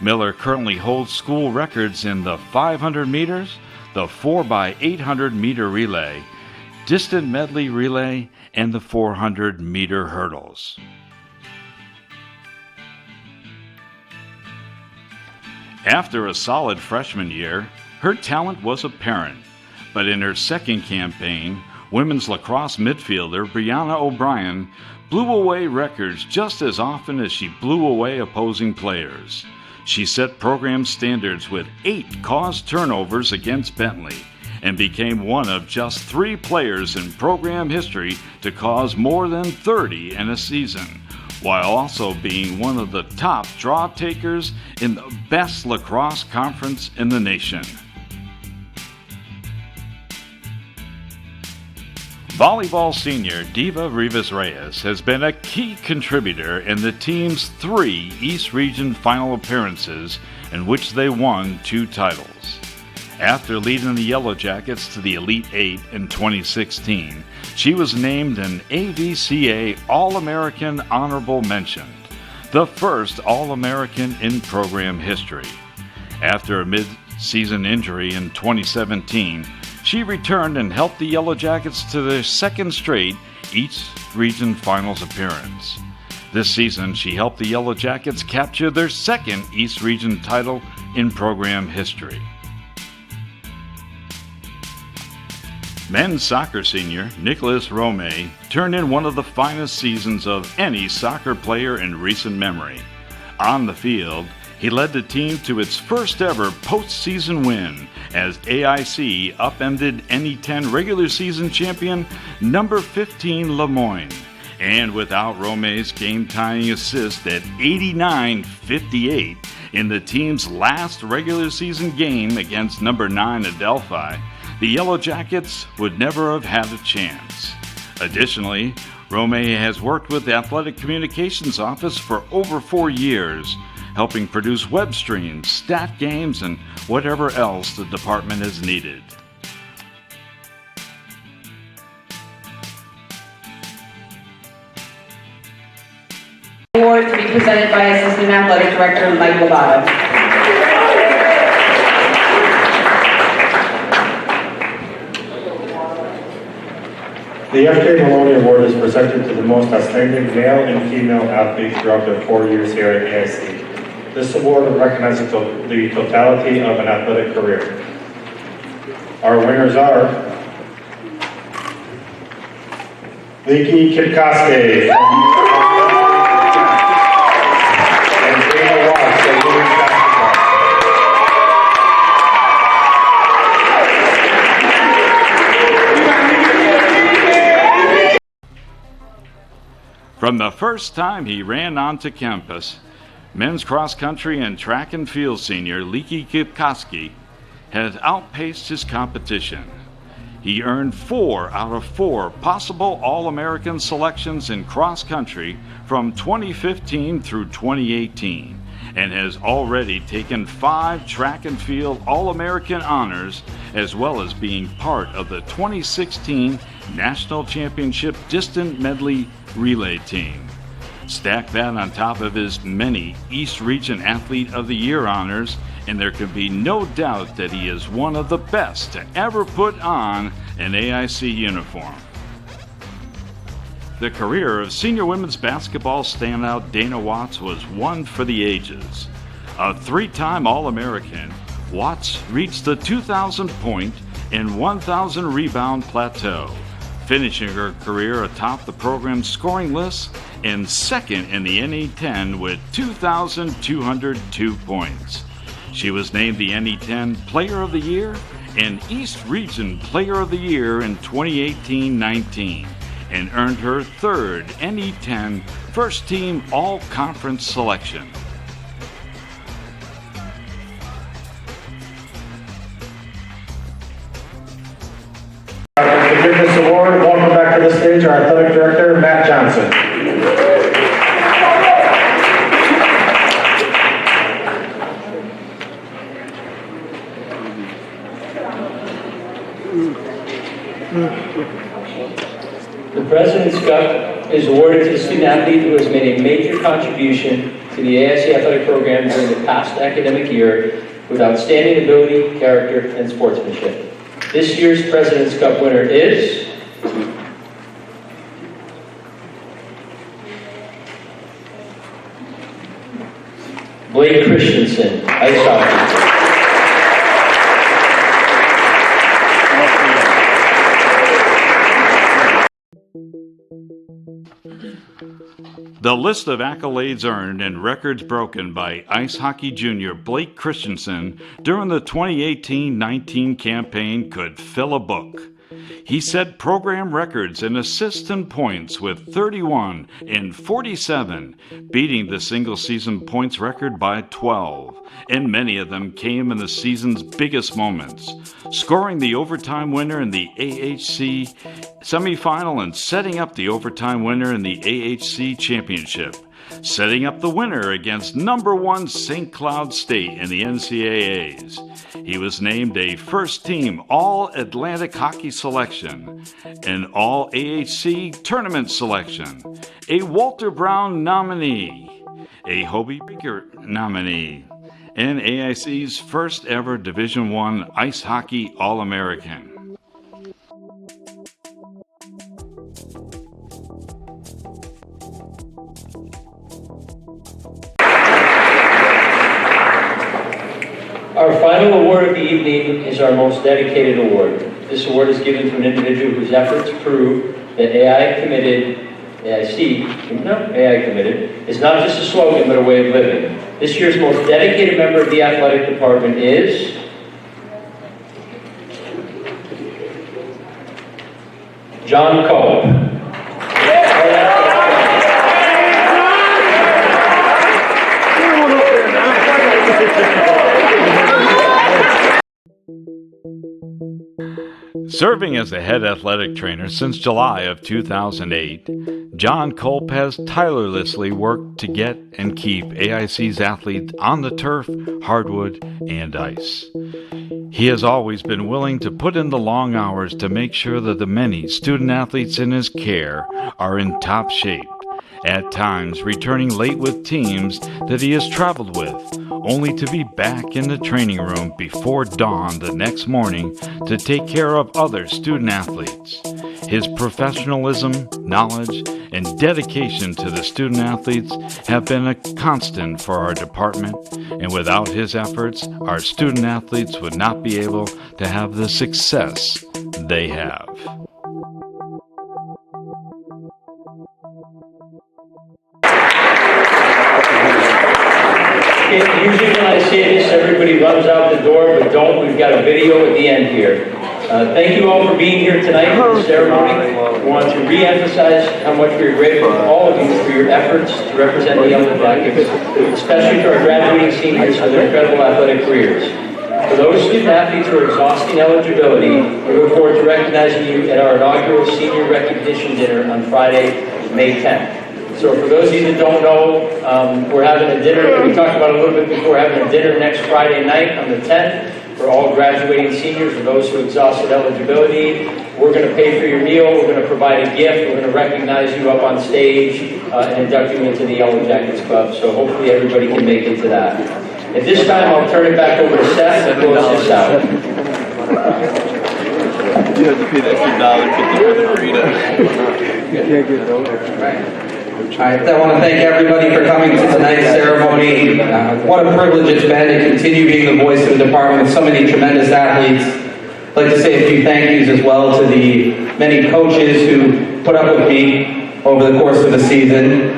Miller currently holds school records in the 500 meters, the 4x800 meter relay, distant medley relay, and the 400-meter hurdles. After a solid freshman year, her talent was apparent, but in her second campaign, women's lacrosse midfielder Brianna O'Brien blew away records just as often as she blew away opposing players. She set program standards with 8 caused turnovers against Bentley and became one of just 3 players in program history to cause more than 30 in a season, while also being one of the top draw takers in the best lacrosse conference in the nation. Volleyball senior Diva Rivas-Reyes has been a key contributor in the team's 3 East Region final appearances in which they won 2 titles. After leading the Yellow Jackets to the Elite 8 in 2016, she was named an AVCA All-American Honorable Mention, the first All-American in program history. After a mid-season injury in 2017, she returned and helped the Yellow Jackets to their 2nd straight East Region Finals appearance. This season, she helped the Yellow Jackets capture their 2nd East Region title in program history. Men's soccer senior Nicholas Romay turned in one of the finest seasons of any soccer player in recent memory. On the field, he led the team to its first ever postseason win as AIC upended NE10 regular season champion number 15 Lemoyne. And without Romay's game-tying assist at 89-58 in the team's last regular season game against number 9 Adelphi, the Yellow Jackets would never have had a chance. Additionally, Romay has worked with the Athletic Communications Office for over 4 years, helping produce web streams, stat games, and whatever else the department has needed. Award to be presented by Assistant Athletic Director Mike Lovato. The F.J. Maloney Award is presented to the most outstanding male and female athletes throughout their 4 years here at AIC. This award recognizes the totality of an athletic career. Our winners are Leaky Kipkoski and Dana Watts of women's basketball. From the first time he ran onto campus, men's cross-country and track and field senior Leaky Kipkoski has outpaced his competition. He earned 4 out of 4 possible All-American selections in cross-country from 2015 through 2018 and has already taken 5 track and field All-American honors, as well as being part of the 2016 National Championship Distant Medley Relay team. Stack that on top of his many East Region Athlete of the Year honors, and there can be no doubt that he is one of the best to ever put on an AIC uniform. The career of senior women's basketball standout Dana Watts was one for the ages. A 3-time All-American, Watts reached the 2,000 point and 1,000 rebound plateau, finishing her career atop the program's scoring list and 2nd in the NE10 with 2,202 points. She was named the NE10 Player of the Year and East Region Player of the Year in 2018-19 and earned her 3rd NE10 First Team All-Conference selection. To give this award, welcome back to the stage our Athletic Director, Matt Johnson. The President's Cup is awarded to the student athlete who has made a major contribution to the AIC athletic program during the past academic year with outstanding ability, character, and sportsmanship. This year's President's Cup winner is Blake Christensen, ice hockey. The list of accolades earned and records broken by ice hockey junior Blake Christensen during the 2018-19 campaign could fill a book. He set program records in assists and points with 31 and 47, beating the single-season points record by 12, and many of them came in the season's biggest moments, scoring the overtime winner in the AIC semifinal and setting up the overtime winner in the AIC championship, setting up the winner against number 1 St. Cloud State in the NCAAs. He was named a first-team All-Atlantic Hockey Selection, an All-AHC Tournament Selection, a Walter Brown nominee, a Hobie Baker nominee, and AIC's first ever Division I Ice Hockey All-American. Our final award of the evening is our most dedicated award. This award is given to an individual whose efforts prove that AI committed is not just a slogan but a way of living. This year's most dedicated member of the athletic department is John Cope. Serving as the head athletic trainer since July of 2008, John Culp has tirelessly worked to get and keep AIC's athletes on the turf, hardwood, and ice. He has always been willing to put in the long hours to make sure that the many student athletes in his care are in top shape, at times returning late with teams that he has traveled with, only to be back in the training room before dawn the next morning to take care of other student athletes. His professionalism, knowledge, and dedication to the student athletes have been a constant for our department, and without his efforts, our student athletes would not be able to have the success they have. Usually when I say this, everybody runs out the door, but don't. We've got a video at the end here. Thank you all for being here tonight for the ceremony. We want to re-emphasize how much we are grateful to all of you for your efforts to represent the Yellow Jackets, especially to our graduating seniors for their incredible athletic careers. For those student athletes who are exhausting eligibility, we look forward to recognizing you at our inaugural senior recognition dinner on Friday, May 10th. So for those of you that don't know, we're having a dinner, we talked about it a little bit before, having a dinner next Friday night on the 10th for all graduating seniors, for those who exhausted eligibility. We're going to pay for your meal, we're going to provide a gift, we're going to recognize you up on stage and induct you into the Yellow Jackets Club. So hopefully everybody can make it to that. At this time, I'll turn it back over to Seth to close this out. You have to pay that $2.50 for the burrito. You can't get it over. Right. I want to thank everybody for coming to tonight's ceremony. What a privilege it's been to continue being the voice of the department with so many tremendous athletes. I'd like to say a few thank yous as well to the many coaches who put up with me over the course of the season.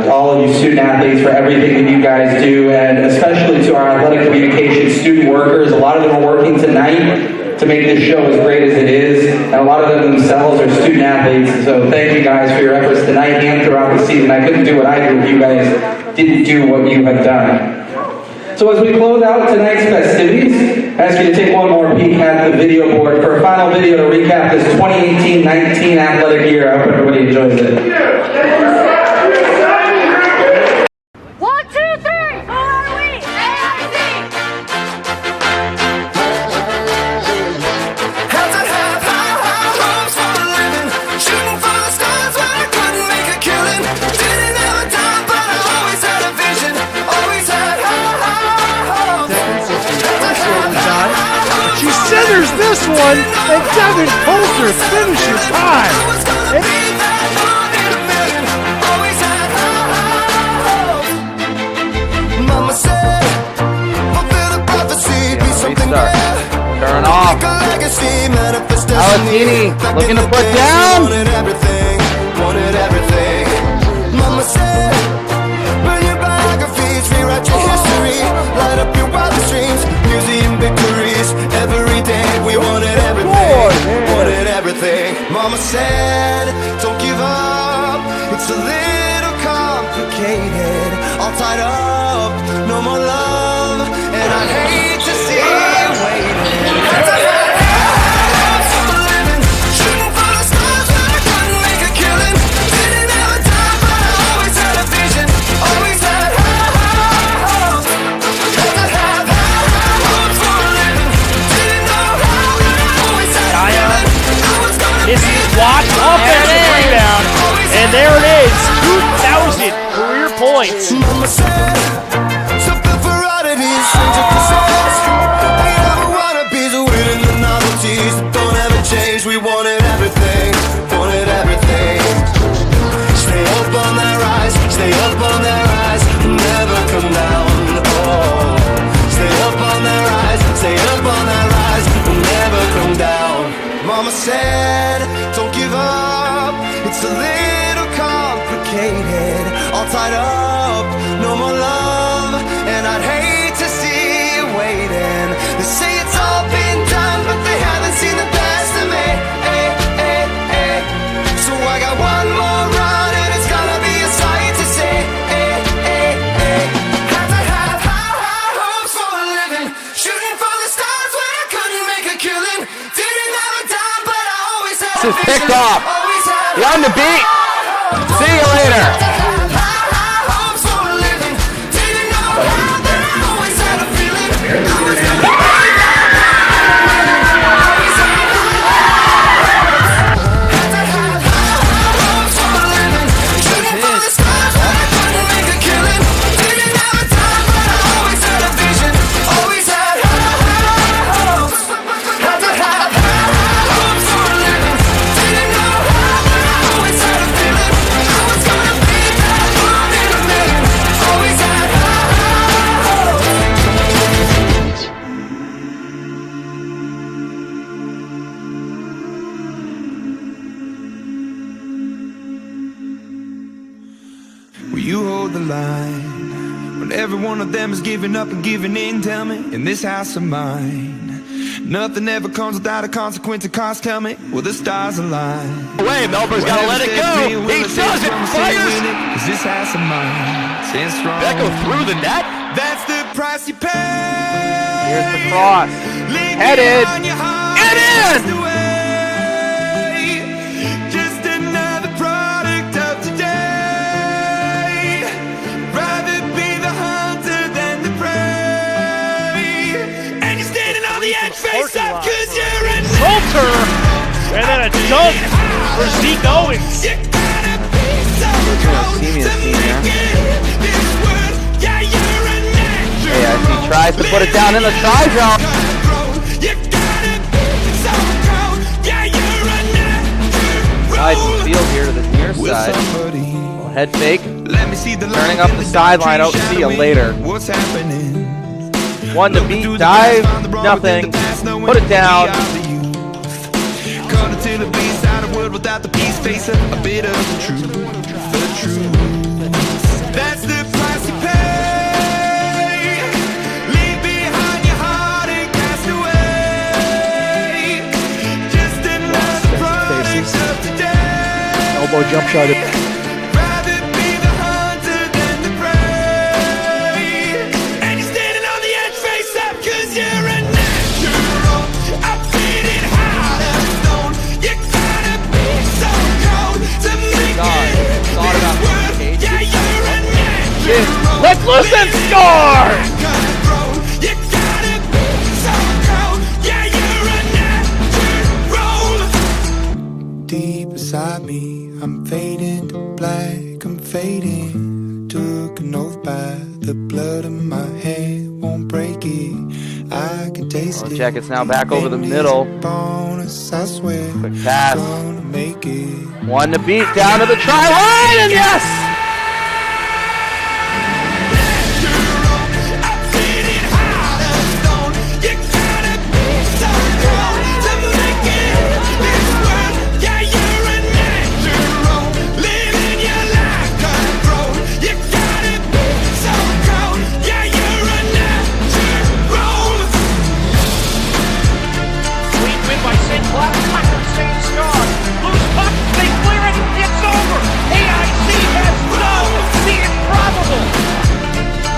All of you student athletes for everything that you guys do, and especially to our athletic communication student workers. A lot of them are working tonight to make this show as great as it is, and a lot of them themselves are student athletes, so thank you guys for your efforts tonight and throughout the season. I couldn't do what I do if you guys didn't do what you have done. So as we close out tonight's festivities, I ask you to take one more peek at the video board for a final video to recap this 2018-19 athletic year. I hope everybody enjoys it. This one, and Devin Coulter finishes high. Mama said, fulfill the prophecy, be something great. Turn off. Alatini looking to put down. Wanted everything. Mama said, burn your biographies, rewrite your history, light up your wildest dreams, museum victories. Every day we wanted everything, wanted everything. Mama said, don't give up. It's a little complicated, all tied up, no more love, and I hate to see you waiting. Watch offensive rebound, and there it is, 2,000 career points. Mama said, something for oddities, change of process. We never wanna be the winning the novelties that don't ever change. We wanted everything, wanted everything. Stay up on that rise, stay up on that rise, never come down. Oh, stay up on that rise, stay up on that rise, never come down. Mama said, don't give up, it's a little complicated, all tied up, no more love, and I'd hate to see you waiting. They say it's all been done, but they haven't seen the best of me. So I got one more run, and it's gonna be a sight to see. Had to have high hopes for a living, shooting for the stars when I couldn't make a killing. Didn't have a dime, but I always had This is picked off. You on the beat? See you later. Will you hold the line when every one of them is giving up and giving in? Tell me, in this house of mine, nothing ever comes without a consequence. And cost, tell me, will the stars align? Away, Melbourne's gotta let it go. He does it, fires. Is this house of mine stand strong? That go through the net. That's the price you pay. Here's the cross. Headed. It in. Face up, 'cause you're a Coulter, and then a dunk for Zeke Owens. AIC tries to put it down in the try zone. Nice field here to the near side. Head fake. Turning up the sideline. Oh, see you later. One to beat, dive, nothing. Put it down. Caught until the beast out of word without the peace, face a bit of the truth. That's the price you pay. Leave behind your heart and cast away. Just another product of today. Elbow jump shot. Rather be the hunter than the prey. And you're standing on the edge, face up, 'cause you're a natural. I'm feeling hot as stone. You gotta be so cold to make it. Yeah, you're a natural. Let's listen, score! You gotta be so cold. Yeah, you're a natural. Deep inside me, I'm fading to black, I'm fading. Took an oath by the blood of my hand, won't break it. I can taste it. Jackets now back over the middle. Bonus, I swear. Quick pass. Gonna make it. One to beat, down to the try line, and yes!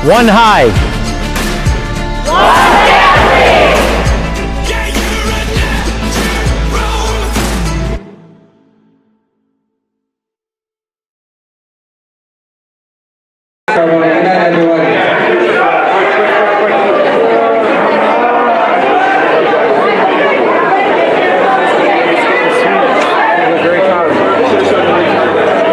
One high. One